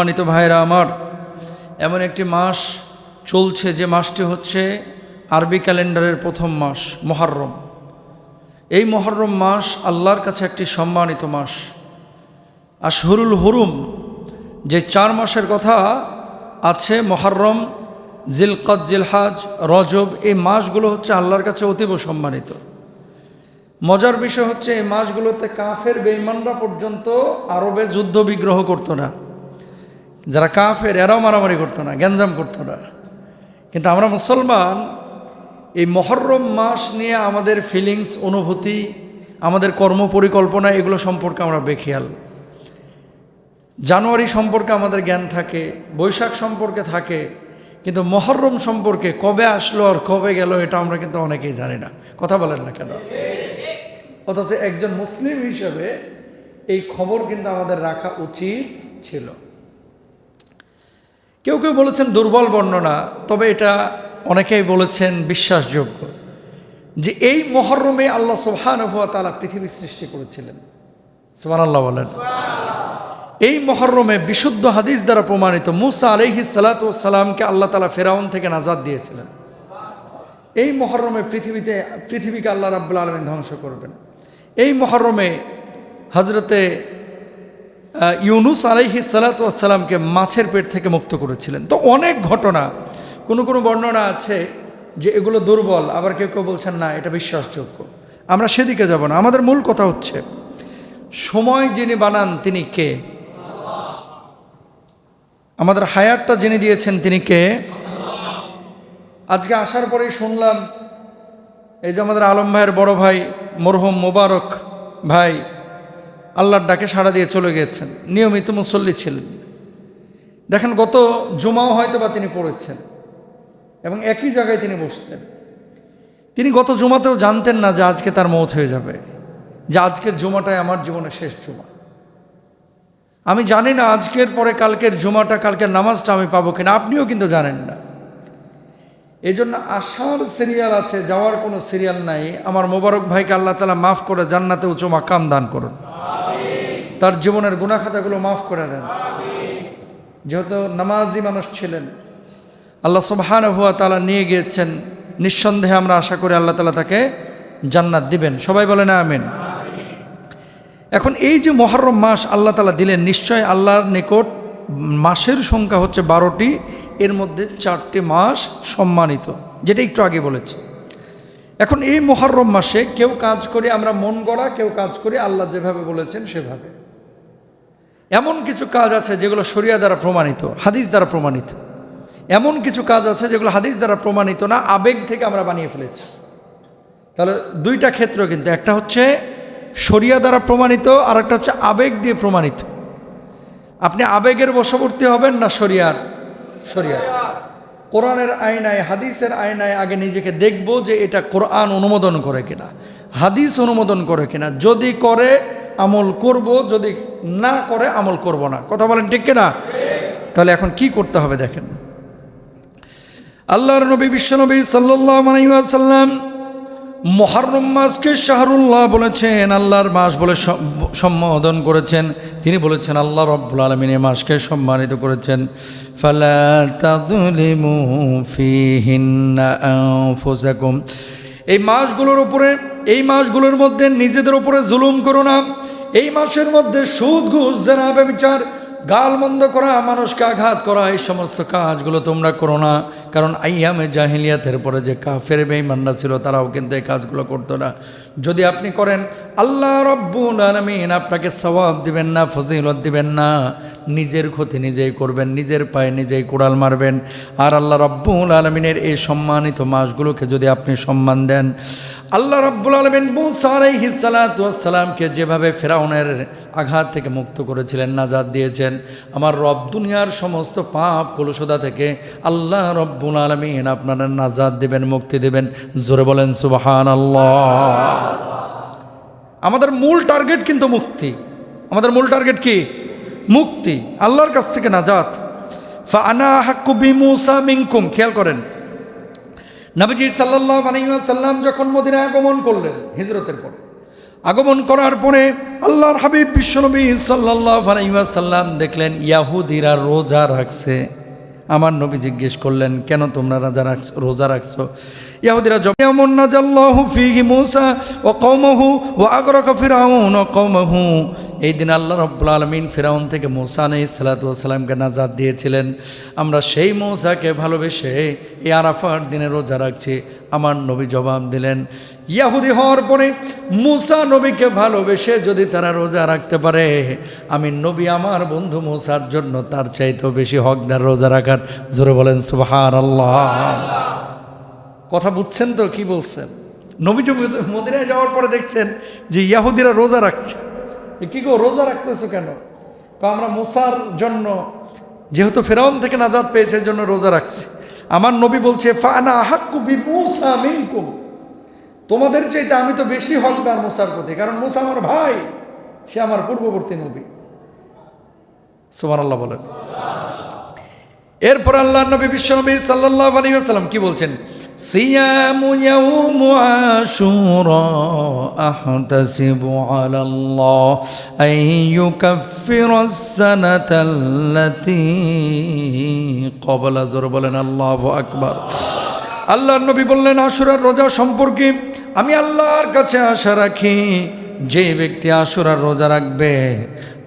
সম্মানিত ভাইরা আমার, এমন একটি মাস চলছে যে মাসটি হচ্ছে আরবি ক্যালেন্ডারের প্রথম মাস মুহররম। এই মুহররম মাস আল্লাহর কাছে একটি সম্মানিত মাস। আশহুরুল হুরুম যে 4 মাসের কথা আছে, মুহররম, জিলকদ, জিলহাজ, রজব, এই মাসগুলো হচ্ছে আল্লাহর কাছে অতীব সম্মানিত। মজার বিষয় হচ্ছে এই মাসগুলোতে কাফের বেঈমানরা পর্যন্ত আরবে যুদ্ধ বিগ্রহ করতো না। যারা কাফের এরাও মারামারি করতো না, গ্যাঞ্জাম করতো না। কিন্তু আমরা মুসলমান এই মুহররম মাস নিয়ে আমাদের ফিলিংস, অনুভূতি, আমাদের কর্মপরিকল্পনা এগুলো সম্পর্কে আমরা বেখেয়াল। জানুয়ারি সম্পর্কে আমাদের জ্ঞান থাকে, বৈশাখ সম্পর্কে থাকে, কিন্তু মুহররম সম্পর্কে কবে আসলো আর কবে গেল এটা আমরা কিন্তু অনেকেই জানি না। কথা বলেন না কেন? অথচ একজন মুসলিম হিসেবে এই খবর কিন্তু আমাদের রাখা উচিত ছিল। কেউ কেউ বলেছেন দুর্বল বর্ণনা, তবে এটা অনেকেই বলেছেন বিশ্বাসযোগ্য, যে এই মুহররমে আল্লাহ সুবহানাহু ওয়া তাআলা পৃথিবী সৃষ্টি করেছিলেন। সুবহানাল্লাহ বলেন। এই মুহররমে বিশুদ্ধ হাদিস দ্বারা প্রমাণিত মুসা আলাইহিস সালাতু ওয়াস সালামকে আল্লাহ তাআলা ফেরাউন থেকে নাজাত দিয়েছিলেন। এই মুহররমে পৃথিবীকে আল্লাহ রাব্বুল আলামিন ধ্বংস করবেন। এই মুহররমে হযরতে ইউনুস আলাইহিস সালাতু ওয়াস সালামকে মাছের পেট থেকে মুক্ত করেছিলেন। তো অনেক ঘটনা, কোনো বর্ণনা আছে যে এগুলো দুর্বল, আবার কেউ কেউ বলছেন না এটা বিশ্বাসযোগ্য। আমরা সেদিকে যাব না। আমাদের মূল কথা হচ্ছে সময় যিনি বানান তিনি কে? আমাদের হায়াতটা যিনি দিয়েছেন তিনি কে? আজকে আসার পরেই শুনলাম এই যে আমাদের আলম ভাইয়ের বড় ভাই মরহুম মোবারক ভাই আল্লাহর ডাকে সাড়া দিয়ে চলে গিয়েছেন। নিয়মিত মুসল্লি ছিলেন। দেখেন গত জুমাও হয়তো বা তিনি পড়েছেন এবং একই জায়গায় তিনি বসতেন। তিনি গত জুমাতেও জানতেন না যে আজকে তার মওত হয়ে যাবে, যে আজকের জুমাটাই আমার জীবনের শেষ জুমা। আমি জানি না আজকের পরে কালকের জুমাটা, কালকের নামাজটা আমি পাবো কিনা, আপনিও কিন্তু জানেন না। এই জন্য আসার সিরিয়াল আছে, যাওয়ার কোনো সিরিয়াল নাই। আমার মোবারক ভাইকে আল্লাহ তাআলা মাফ করে জান্নাতে উঁচু মাকাম দান করুন, তার জীবনের গুনাহ খাতাগুলো মাফ করে দেন। যেহেতু নামাজি মানুষ ছিলেন, আল্লাহ সুবহানাহু ওয়া তাআলা নিয়ে গিয়েছেন, নিঃসন্দেহে আমরা আশা করি আল্লাহ তাআলা তাকে জান্নাত দিবেন। সবাই বলেন আমিন। এখন এই যে মুহররম মাস আল্লাহ তাআলা দিলেন, নিশ্চয় আল্লাহর নিকট মাসের সংখ্যা হচ্ছে 12টি, এর মধ্যে 4টি মাস সম্মানিত, যেটা একটু আগে বলেছি। এখন এই মুহররম মাসে কেউ কাজ করি আমরা মন গড়া, কেউ কাজ করি আল্লাহ যেভাবে বলেছেন সেভাবে। এমন কিছু কাজ আছে যেগুলো শরিয়া দ্বারা প্রমাণিত, হাদিস দ্বারা প্রমাণিত। এমন কিছু কাজ আছে যেগুলো হাদিস দ্বারা প্রমাণিত না, আবেগ থেকে আমরা বানিয়ে ফেলেছি। তাহলে দুইটা ক্ষেত্র, কিন্তু একটা হচ্ছে শরিয়া দ্বারা প্রমাণিত, আর একটা হচ্ছে আবেগ দিয়ে প্রমাণিত। আপনি আবেগের বশবর্তী হবেন না শরিয়ার? কোরআনের আয়নায়, হাদিসের আয়নায় আগে নিজেকে দেখব যে এটা কোরআন অনুমোদন করে কিনা, হাদিস অনুমোদন করে কিনা। যদি করে আমল করব, যদি না করে আমল করব না। কথা বলেন ঠিক কিনা? তাহলে এখন কি করতে হবে দেখেন। আল্লাহর নবী বিশ্বনবী সাল্লাল্লাহু আলাইহি ওয়াসাল্লাম মুহররম মাসকে শাহরুল্লাহ বলেছেন, আল্লাহর মাস বলে সম্বোধন করেছেন। তিনি বলেছেন আল্লাহ রাব্বুল আলামিন এই মাসকে সম্মানিত করেছেন। ফালা তাযলিমু ফীহিন্না আনফুসাকুম, এই মাসগুলোর মধ্যে নিজেদের উপরে জুলুম করো না। এই মাসের মধ্যে সুদ, ঘুষ, জেনা, ব্যভিচার, গালমন্দ করা, মানুষকে আঘাত করা, এই সমস্ত কাজগুলো তোমরা করো না। কারণ আইয়ামে জাহিলিয়াতের পরে যে কাফের বেঈমানরা ছিল তারাও কিন্তু এই কাজগুলো করতো না। যদি আপনি করেন আল্লাহ রাব্বুল আলামিন আপনাকে সওয়াব দিবেন না, ফজিলত দিবেন না, নিজের ক্ষতি নিজেই করবেন, নিজের পায়ে নিজেই কুড়াল মারবেন। আর আল্লাহ রাব্বুল আলামিনের এই সম্মানিত মাসগুলোকে যদি আপনি সম্মান দেন, আল্লাহ রাব্বুল আলামিন মুসা আলাইহিস সালাতু ওয়াস সালামকে যেভাবে ফিরআউনের আঘাত থেকে মুক্ত করেছিলেন, নাজাত দিয়েছেন, আমার রব দুনিয়ার সমস্ত পাপ কলুষতা থেকে আল্লাহ রাব্বুল আলামিন আপনারা নাজাত দিবেন, মুক্তি দিবেন। জোরে বলেন সুবহানাল্লাহ। আমাদের মূল টার্গেট কিন্তু মুক্তি। আমাদের মূল টার্গেট কি? মুক্তি, আল্লাহর কাছ থেকে নাজাত। ফাআনা হাক্কু বিমুসা মিনকুম। খেয়াল করেন, নবীজি সাল্লাল্লাহু আলাইহি ওয়াসাল্লাম যখন মদিনায় আগমন করলেন হিজরতের পরে, আগমন করার পরে আল্লাহর হাবিব বিশ্বনবী সাল্লাল্লাহু আলাইহি ওয়াসাল্লাম দেখলেন ইয়াহুদিরা রোজা রাখছে। আমার নবী জিজ্ঞেস করলেন, কেন তোমরা রোজা রাখছো? ইয়াহুদিরা যখন নাজাল্লাহু ফীহি মূসা ওয়া কওমাহু ওয়া আগরাকা ফিরআউন ওয়া কওমাহু, এই দিন আল্লাহ রাব্বুল আলামিন ফিরআউন থেকে মূসা আলাইহিস সালাতু ওয়াস সালামকে নাজাত দিয়েছিলেন। আমরা সেই মূসাকে ভালোবেসে এই আরাফার দিনে রোজা রাখছি। আমার নবী জবাব দিলেন, ইয়াহুদি হওয়ার পরে মূসা নবীকে ভালোবেসে যদি তারা রোজা রাখতে পারে, আমি নবী আমার বন্ধু মূসার জন্য তার চাইতেও বেশি হকদার রোজা রাখার। জোরে বলেন সুবহানাল্লাহ। কথা বুঝছেন তো কি বলছেন? নবী যে মদিনায় যাওয়ার পরে দেখছেন যে ইয়াহুদিরা রোজা রাখছে। কি গো, রোজা রাখতেছো কেন? আমরা মূসার জন্য, যেহেতু ফিরআউন থেকে নাজাত পেয়েছে এই জন্য রোজা রাখছি। আমার নবী বলছে, ফানা আহাক্কু বিমূসা মিনকুম, তোমাদের চাইতে আমি তো বেশি হকদার মূসার প্রতি, কারণ মূসা আমার ভাই, সে আমার পূর্ববর্তী নবী। সুবহানাল্লাহ বলেন। এরপর আল্লাহর নবী বিশ্বনবী সাল্লাল্লাহু আলাইহি ওয়াসাল্লাম কি বলছেন? সিয়ামু ইয়াউমু আশুরা আহতাসিবু আলাল্লাহ আন ইউকাফফিরাস সানাতাল্লাতী ক্বাবলা। জোরে বলেন আল্লাহু আকবার। আল্লাহর নবী বললেন, আশুরার রোজা সম্পর্কে আমি আল্লাহর কাছে আশা রাখি, যে ব্যক্তি আশুরার রোজা রাখবে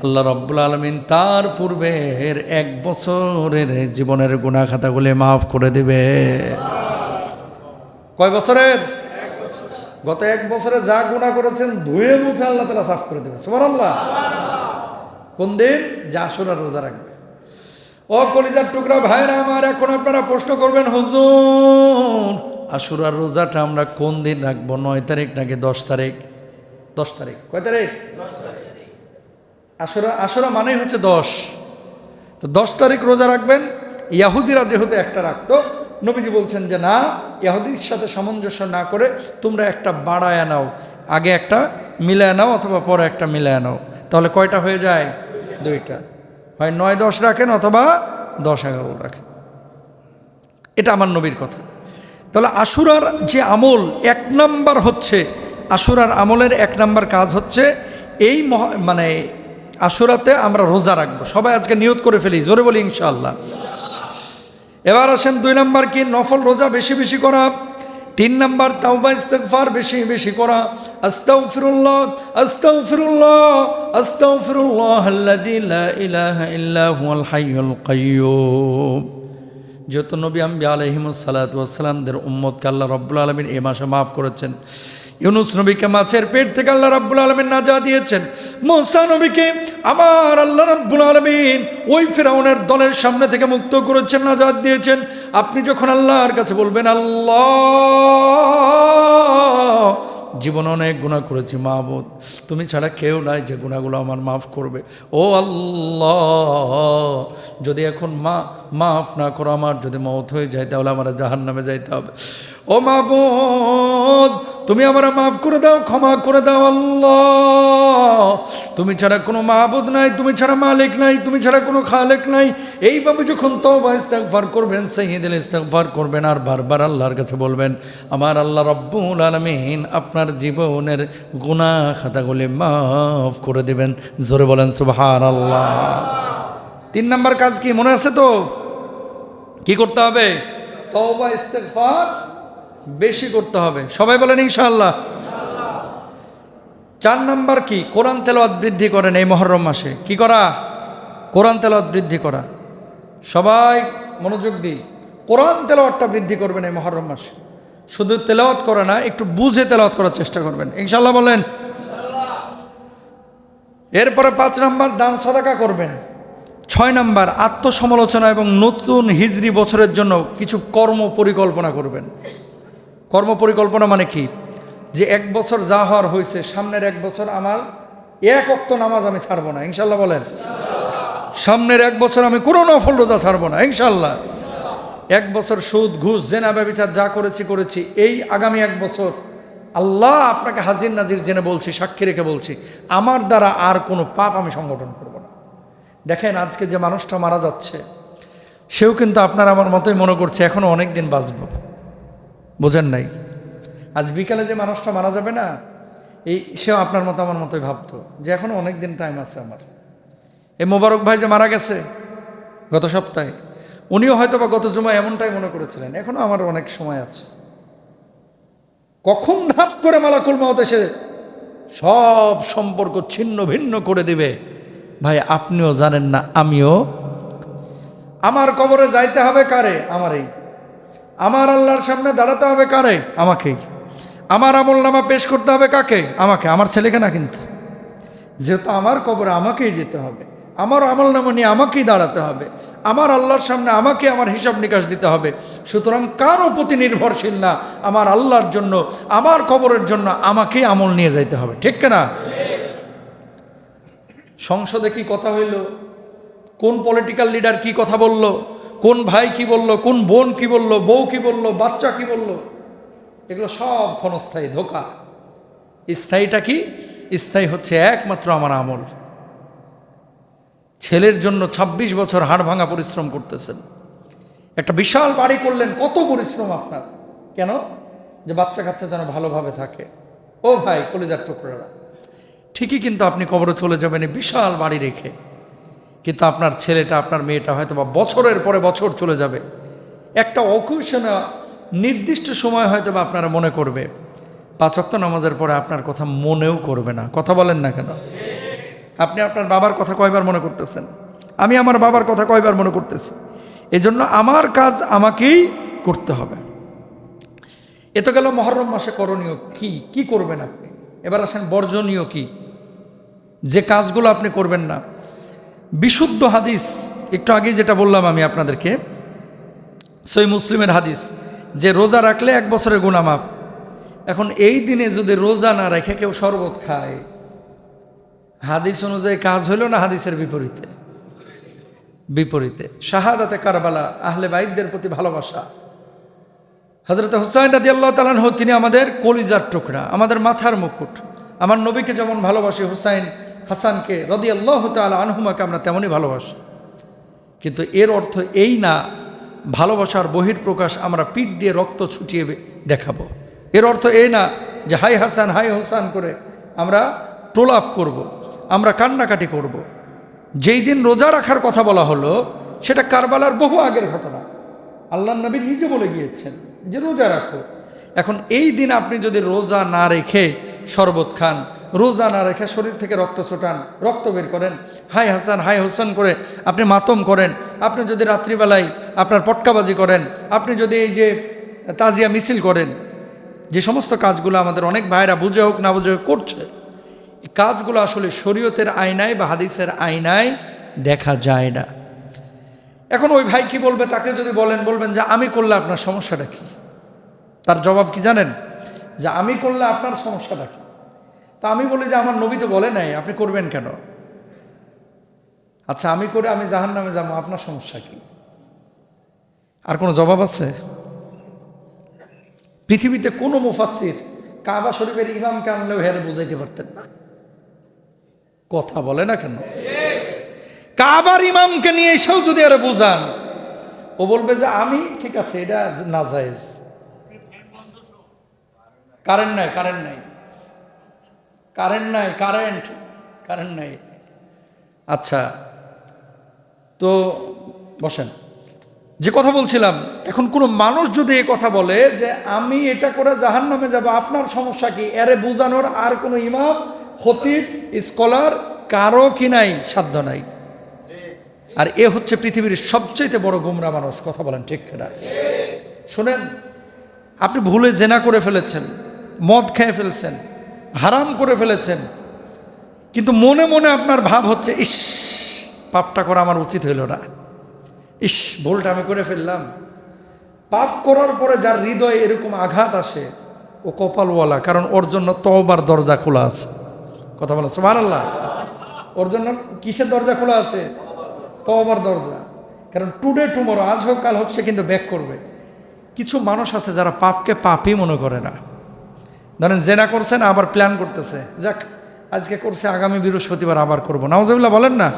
আল্লাহ রাব্বুল আলামিন তার পূর্বের 1 বছরের জীবনের গুনাহ খাতাগুলি মাফ করে দেবে। কয় বছরের? গত 1 বছরে যা গুনাহ করেছেন ধুয়ে মুছে আল্লাহ তাআলা সাফ করে দেবে। সুবহানাল্লাহ। কোন দিন? যে আশুরার রোজা রাখবে। ও কলিজার টুকরা ভাইরা আমার, এখন আপনারা প্রশ্ন করবেন, হুজুর আশুরার রোজাটা আমরা কোন দিন রাখবো? 9 তারিখ নাকি 10 তারিখ? 10 তারিখ। কয় তারিখ? আশুরা মানেই হচ্ছে 10। তো 10 তারিখ রোজা রাখবেন। ইয়াহুদিরা যেহেতু একটা রাখতো, নবীজি বলছেন যে না, ইয়াহুদির সাথে সামঞ্জস্য না করে তোমরা একটা বাড়ায় নাও, আগে একটা মিলায় নাও অথবা পরে একটা মিলায় নাও, তাহলে কয়টা হয়ে যায়? 2টা। হয় 9-10 রাখেন অথবা 10-11 রাখেন। এটা আমার নবীর কথা। তাহলে আশুরার যে আমল 1 নাম্বার হচ্ছে, আশুরার আমলের 1 নাম্বার কাজ হচ্ছে এই মানে আশুরাতে আমরা রোজা রাখবো। সবাই আজকে নিয়ত করে ফেলি, জোরে বলি ইনশাআল্লাহ। এবার আসেন 2 নাম্বার কি? নফল রোজা বেশি বেশি করা। 3 নাম্বার তাওবা ইস্তিগফার বেশি বেশি করা। আস্তাগফিরুল্লাহ আস্তাগফিরুল্লাহ আস্তাগফিরুল্লাহাল্লাযী লা ইলাহা ইল্লা হুয়াল হাইয়ুল কাইয়্যুম। যেহেতু নবী আম্বিয়া আলাইহিমুস সালাতু ওয়াস সালামদের উম্মতকে আল্লাহ রাব্বুল আলামিন এই মাসে মাফ করেছেন। ইউনুস নবীকে মাছের পেট থেকে আল্লাহ রাব্বুল আলামিন নাজাত দিয়েছেন। মূসা নবীকে আমার আল্লাহ রাব্বুল আলামিন ওই ফিরআউনের দলের সামনে থেকে মুক্ত করেছেন, নাজাত দিয়েছেন। আপনি যখন আল্লাহর কাছে বলবেন, আল্লাহ জীবনে অনেক গুনাহ করেছি মাবুদ, তুমি ছাড়া কেউ নাই যে গুনাহগুলো আমার মাফ করবে। ও আল্লাহ, যদি এখন মাফ না করো, আমার যদি মওত হয়ে যায় তাহলে আমার জাহান্নামে যাইতে হবে। ও মাবুদ, তুমি আমার মাফ করে দাও, ক্ষমা করে দাও। আল্লাহ, তুমি ছাড়া কোনো মাবুদ নাই, তুমি ছাড়া মালিক নাই, তুমি ছাড়া কোনো খালেক নাই। এইভাবে যখন তওবা ইস্তিগফার করবেন, সাইয়্যিদুল ইস্তিগফার করবেন আর বারবার আল্লাহর কাছে বলবেন, আমার আল্লাহ রাব্বুল আলামিন আপনার জীবনের গুনাহ খাতাগুলি মাফ করে দেবেন। জোরে বলেন সুবহানাল্লাহ। 3 নাম্বার কাজ কি মনে আছে তো? কি করতে হবে? তওবা ইস্তিগফার বেশি করতে হবে। সবাই বলেন ইনশাআল্লাহ। 4 নাম্বার কি? কোরআন তেলাওয়াত বৃদ্ধি করেন এই মুহররম মাসে। কি করা? কোরআন তেলাওয়াত বৃদ্ধি করা। সবাই মনোযোগ দিই, কোরআন তেলাওয়াতটা বৃদ্ধি করবেন এই মুহররম মাসে। শুধু তেলাওয়াত করে না, একটু বুঝে তেলাওয়াত করার চেষ্টা করবেন ইনশাআল্লাহ বলেন। এরপরে 5 নাম্বার দান সাদাকা করবেন। 6 নাম্বার আত্মসমালোচনা এবং নতুন হিজরি বছরের জন্য কিছু কর্ম পরিকল্পনা করবেন। কর্ম পরিকল্পনা মানে কি? যে 1 বছর যা হওয়ার হয়েছে, সামনের 1 বছর আমার 1 ওয়াক্ত নামাজ আমি ছাড়বো না ইনশাল্লাহ বলেন। সামনের 1 বছর আমি কোনো নফল রোজা ছাড়বো না ইনশাল্লাহ। 1 বছর সুদ ঘুষ জেনা ব্যভিচার যা করেছি, এই আগামী 1 বছর আল্লাহ আপনাকে হাজির নাজির জেনে বলছি, সাক্ষী রেখে বলছি, আমার দ্বারা আর কোনো পাপ আমি সংগঠন করব না। দেখেন আজকে যে মানুষটা মারা যাচ্ছে, সেও কিন্তু আপনার আমার মতোই মনে করছে এখনো অনেক দিন বাঁচব। বোঝেন নাই? আজ বিকালে যে মানুষটা মারা যাবে না, সেও আপনার মতো আমার মতোই ভাবতো যে এখনো অনেক দিন টাইম আছে আমার। এই মোবারক ভাই যে মারা গেছে গত সপ্তাহে, উনিও হয়তো বা গত জুমায় এমনটাই মনে করেছিলেন, এখনো আমার অনেক সময় আছে। কখন ধাপ করে মালাকুল মউত এসে সব সম্পর্ক ছিন্ন ভিন্ন করে দিবে ভাই আপনিও জানেন না, আমিও। আমার কবরে যাইতে হবে কারে? আমারই। আমার আল্লাহর সামনে দাঁড়াতে হবে কারে? আমাকেই। আমার আমল নামা পেশ করতে হবে কাকে? আমাকে, আমার ছেলেকে না। কিন্তু যেহেতু আমার কবরে আমাকেই যেতে হবে, আমার আমল নামা নিয়ে আমাকেই দাঁড়াতে হবে, আমার আল্লাহর সামনে আমাকে আমার হিসাব নিকাশ দিতে হবে, সুতরাং কারো প্রতি নির্ভরশীল না, আমার আল্লাহর জন্য, আমার কবরের জন্য আমাকেই আমল নিয়ে যাইতে হবে। ঠিক না? সংসদে কি কথা হইল, কোন পলিটিক্যাল লিডার কি কথা বলল, কোন ভাই কি বলল, কোন বোন কি বলল, বউ কি বলল, বাচ্চা কি বলল, এগুলো সব ক্ষণস্থায়ী, ধোঁকা। স্থায়ীটা কি? স্থায়ী হচ্ছে একমাত্র আমার আমল। ছেলের জন্য ২৬ বছর হাড় ভাঙা পরিশ্রম করতেছেন, একটা বিশাল বাড়ি করলেন, কত পরিশ্রম আপনার, কেন? যে বাচ্চা কাচ্চা যেন ভালোভাবে থাকে। ও ভাই কলিজার টুকরারা, ঠিকই কিন্তু আপনি কবরে চলে যাবেন এই বিশাল বাড়ি রেখে, কিন্তু আপনার ছেলেটা, আপনার মেয়েটা হয়তো বা বছরের পরে বছর চলে যাবে, একটা অকেশনে নির্দিষ্ট সময় হয়তো বা আপনারা মনে করবে, ৫ ওয়াক্ত নামাজের পরে আপনার কথা মনেও করবে না। কথা বলেন না কেন? আপনি আপনার বাবার কথা কয়বার মনে করতেছেন? আমি আমার বাবার কথা কয়বার মনে করতেছি? এজন্য আমার কাজ আমাকেই করতে হবে। এ তো গেল মহরম মাসে করণীয় কি কি করবেন আপনি। এবার আসেন বর্জনীয় কি, যে কাজগুলো আপনি করবেন না। বিশুদ্ধ হাদিস, একটু আগে যেটা বললাম আমি আপনাদেরকে, সহিহ মুসলিমের হাদিস, যে রোজা রাখলে 1 বছরের গুনাহ মাফ। এখন এই দিনে যদি রোজা না রেখে কেউ শরবত খায়, হাদিস অনুযায়ী কাজ হইল না হাদিসের বিপরীতে? বিপরীতে। শাহাদাতে কারবালা, আহলে বাইতদের প্রতি ভালোবাসা। হযরত হুসাইন রাদিয়াল্লাহু তাআলা আনহু, তিনি আমাদের কলিজার টুকরা, আমাদের মাথার মুকুট। আমার নবীকে যেমন ভালোবাসি, হুসাইন হাসানকে রাদিয়াল্লাহু তাআলা আনহুমাকে আমরা তেমনই ভালোবাসি। কিন্তু এর অর্থ এই না ভালোবাসার বহির্প্রকাশ আমরা পিঠ দিয়ে রক্ত ছুটিয়ে দেখাবো। এর অর্থ এই না যে হাই হাসান হাই হুসান করে আমরা প্রলাপ করব, আমরা কান্নাকাটি করব। যেই দিন রোজা রাখার কথা বলা হলো সেটা কারবালার বহু আগের ঘটনা। আল্লাহর নবী নিজে বলে গিয়েছেন যে রোজা রাখো। এখন এই দিন আপনি যদি রোজা না রেখে শরবত খান, রোজা না রেখে শরীর থেকে রক্ত ছোটান, রক্ত বের করেন, হাই হাসান হাই হোসেন করে আপনি মাতম করেন, আপনি যদি রাত্রিবেলায় আপনার পটকাবাজি করেন, আপনি যদি এই যে তাজিয়া মিছিল করেন, যে সমস্ত কাজগুলো আমাদের অনেক ভাইরা বুঝে হোক না বুঝে হোক করছে, এই কাজগুলো আসলে শরীয়তের আয়নায় বা হাদিসের আয়নায় দেখা যায় না। এখন ওই ভাই কি বলবে? তাকে যদি বলবেন যে আমি করলে আপনার সমস্যাটা কি, তার জবাব কি জানেন? যে আমি করলে আপনার সমস্যাটা কি? তা আমি বলি যে আমার নবী তো বলে নাই, আপনি করবেন কেন? আচ্ছা আমি করে আমি জাহান্নামে যাবো, আপনার সমস্যা কি? আর কোনো জবাব আছে? পৃথিবীতে কোনো মুফাসসির কাবা শরীফের ইমামকে আনলেও হেরে বুঝাইতে পারতেন না। কথা বলে না কেন? কাবার ইমামকে নিয়ে এসেও যদি আরে বুঝান, ও বলবে যে আমি ঠিক আছে, এটা নাজায়েজ। কারেন্ট নাই, কারেন্ট নাই, কারেন্ট নাই, কারেন্ট নাই। আচ্ছা তো বসেন, যে কথা বলছিলাম, এখন কোনো মানুষ যদি এই কথা বলে যে আমি এটা করে জাহান্নামে যাব, আপনার সমস্যা কি, এরে বুঝানোর আর কোনো ইমাম, খতিব, স্কলার কারো কি নাই, সাধ্য নাই। আর এ হচ্ছে পৃথিবীর সবচেয়ে বড় গোমরা মানুষ। কথা বলেন ঠিক না? শোনেন, আপনি ভুলে জেনা করে ফেলেছেন, মদ খেয়ে ফেলছেন, হারাম করে ফেলেছেন, কিন্তু মনে মনে আপনার ভাব হচ্ছে ইস পাপটা করা আমার উচিত হইল না, ইস ভুলটা আমি করে ফেললাম। পাপ করার পরে যার হৃদয়ে এরকম আঘাত আসে ও কপালওয়ালা, কারণ ওর জন্য তওবার দরজা খোলা আছে। কথা বলা সুবহানাল্লাহ। ওর জন্য কিসের দরজা খোলা আছে? তওবার দরজা। কারণ টুডে টুমোরো, আজ হোক কাল হোক, সে কিন্তু ব্যাক করবে। কিছু মানুষ আছে যারা পাপকে পাপই মনে করে না। ধরেন জেনা করছেন, আবার প্ল্যান করতেছে, যাক আজকে করছে, আগামী বৃহস্পতিবার আবার করবো। নাউজুবিল্লাহ বলেন না?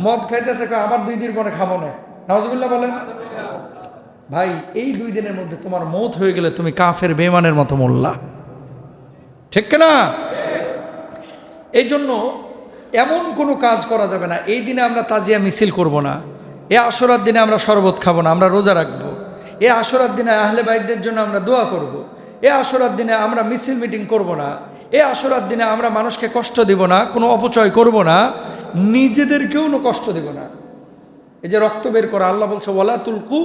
মদ খাইতেছে, আবার 2 দিন পরে খাবো না। নাউজুবিল্লাহ বলেন। ভাই এই 2 দিনের মধ্যে তোমার মৌত হয়ে গেলে তুমি কাফের বেঈমানের মতো মরলা। ঠিক না? এই জন্য এমন কোনো কাজ করা যাবে না এই দিনে আমরা তাজিয়া মিছিল করব না, এ আশুরার দিনে আমরা শরবত খাবো না, আমরা রোজা রাখবো। এ আশুরার দিনে আহলে বাইতদের জন্য আমরা দোয়া করব। এ আশুরার দিনে আমরা মিছিল মিটিং করব না। এ আশুরার দিনে আমরা মানুষকে কষ্ট দেব না, কোনো অপচয় করব না, নিজেদেরকেও কষ্ট দেব না। এই যে রক্ত বের করা, আল্লাহ বলছে ওয়ালা তুলকু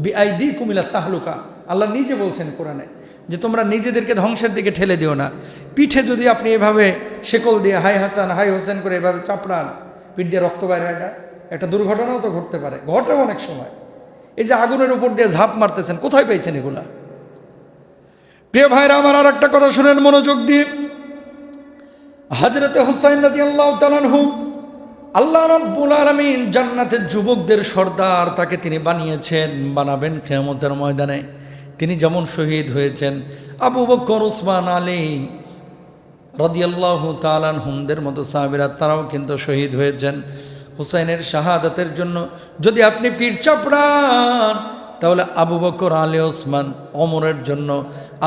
বিআইদিকুম ইলা তাহলুকা। আল্লাহ নিজে বলছেন কোরআনে যে তোমরা নিজেদেরকে ধ্বংসের দিকে ঠেলে দিও না। পিঠে যদি আপনি এভাবে শেকল দিয়ে হাই হাসান হাই হোসেন করে এভাবে চাপড়ান, পিঠ দিয়ে রক্ত বাইরে হয় না, একটা দুর্ঘটনাও তো ঘটতে পারে, ঘটে অনেক সময়। এই যে আগুনের উপর দিয়ে ঝাঁপ মারতেছেন, কোথায় পাইছেন এগুলা? প্রিয় ভাইরা আমার, আর একটা কথা শুনেন মনোযোগ দিয়ে। হযরতে হুসাইন রাদিয়াল্লাহু তাআলা আনহু, আল্লাহ রাব্বুল আলামিন জান্নাতের যুবকদের সর্দার তাকে তিনি বানিয়েছেন, বানাবেন কিয়ামতের ময়দানে। তিনি যেমন শহীদ হয়েছেন, আবু বকর, ওসমান, আলী রাদিয়াল্লাহু তাআলা আনহুমদের মতো সাহাবীরা তারাও কিন্তু শহীদ হয়েছেন হুসাইনের শাহাদাতের জন্য। যদি আপনি পীর চাপড়ান তাহলে আবু বকর, আলী, ওসমান, ওমরের জন্য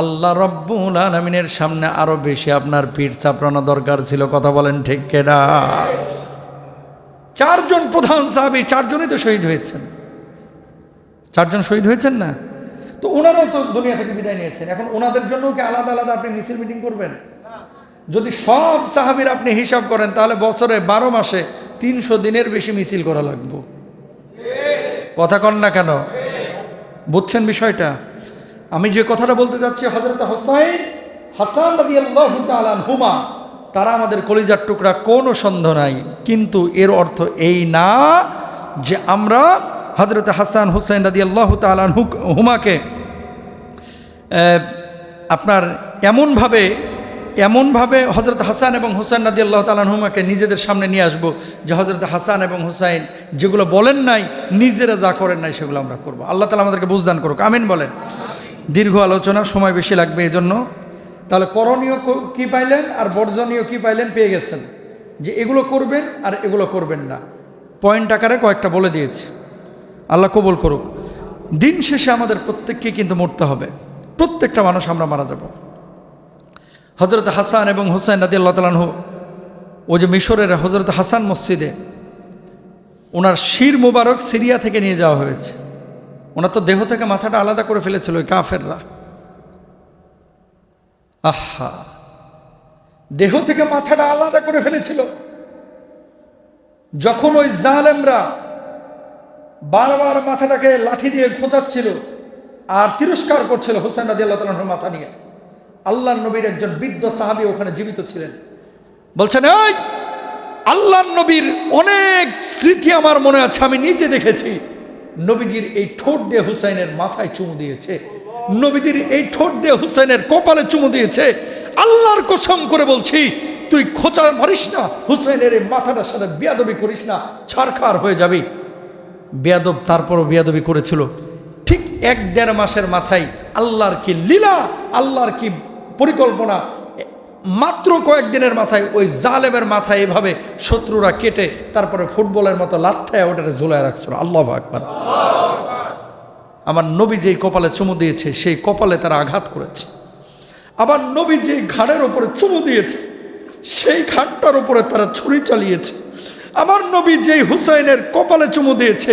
আল্লাহ রাব্বুল আলামিনের সামনে আরো বেশি আপনার পীর চাপড়ানো দরকার ছিল। কথা বলেন ঠিক কিনা? চারজন প্রধান সাহাবী, চারজনই তো শহীদ হয়েছেন। চারজন শহীদ হয়েছেন না? তো ওনারাও তো দুনিয়া থেকে বিদায় নিয়েছেন। এখন ওনাদের জন্য কি আলাদা আলাদা আপনি মিছিল মিটিং করবেন? যদি সব সাহাবীর আপনি হিসাব করেন তাহলে বছরে 12 মাসে 300 দিনের বেশি মিছিল করা লাগবে। কথা কন না কেন? বুঝছেন বিষয়টা? আমি যে কথাটা বলতে যাচ্ছি, হযরত হুসাইন, হাসান রাদিয়াল্লাহু তাআলা আনহুমা, তারা আমাদের কলিজার টুকরা, কোনো সন্দেহ নাই। কিন্তু এর অর্থ এই না যে আমরা হযরত হাসান হুসাইন রাদিয়াল্লাহু তাআলা আনহুমাকে আপনার এমনভাবে হযরত হাসান এবং হুসাইন রাদিয়াল্লাহু তাআলা আনহুমাকে নিজেদের সামনে নিয়ে আসবো যে হযরত হাসান এবং হুসাইন যেগুলো বলেন নাই, নিজেরা যা করেন নাই সেগুলো আমরা করব। আল্লাহ তাআলা আমাদেরকে বুঝদান করুক, আমিন বলেন। দীর্ঘ আলোচনা, সময় বেশি লাগবে এজন্য। তাহলে করণীয় কি পাইলেন আর বর্জনীয় কি পাইলেন পেয়ে গেছেন, যে এগুলো করবেন আর এগুলো করবেন না। পয়েন্ট আকারে কয়েকটা বলে দিয়েছি, আল্লাহ কবুল করুক। দিন শেষে আমাদের প্রত্যেককে কিন্তু মরতে হবে, প্রত্যেকটা মানুষ আমরা মারা যাব। হযরত হাসান এবং হুসাইন রাদিয়াল্লাহু তাআলা আনহু, ও যে মিশরের হযরত হাসান মসজিদে ওনার শির মোবারক সিরিয়া থেকে নিয়ে যাওয়া হয়েছে। ওনার তো দেহ থেকে মাথাটা আলাদা করে ফেলেছিল ওই কাফেররা। আহা, দেহ থেকে মাথাটা আলাদা করে ফেলেছিল। যখন ওই জালেমরা বারবার মাথাটাকে লাঠি দিয়ে খোঁচাচ্ছিল আর তিরস্কার করছিল হুসাইন রাদিয়াল্লাহু তাআলা আনহুর মাথা নিয়ে, আল্লাহর নবীর একজন বৃদ্ধ সাহাবী ওখানে জীবিত ছিলেন। বলছেন, এই আল্লাহর নবীর অনেক স্মৃতি আমার মনে আছে, আমি নিজে দেখেছি। নবীজির এই ঠোঁট দিয়ে হুসাইনের মাথায় চুমু দিয়েছে, নবীজির এই ঠোঁট দিয়ে হুসাইনের কপালে চুমু দিয়েছে। আল্লাহর কসম করে বলছি, তুই খোঁচা মারিস না, হুসাইনের এই মাথাটার সাথে বেয়াদবি করিস না, ছারখার হয়ে যাবি। বেয়াদব তারপরও বেয়াদবি করেছিল। ঠিক 1-1.5 মাসের মাথায় আল্লাহর কি লীলা, আল্লাহর কি পরিকল্পনা, মাত্র কয়েকদিনের মাথায় ওই জালেমের মাথায় এভাবে শত্রুরা কেটে তারপরে ফুটবলের মতো লাথ্থায় ওটাকে ঝুলায় রাখছিল। আল্লাহু আকবার। আমার নবী যেই কপালে চুমু দিয়েছে সেই কপালে তারা আঘাত করেছে। আবার নবী যেই ঘাড়ের ওপরে চুমু দিয়েছে সেই ঘাটটার উপরে তারা ছুরি চালিয়েছে। আমার নবী যেই হুসাইনের কপালে চুমু দিয়েছে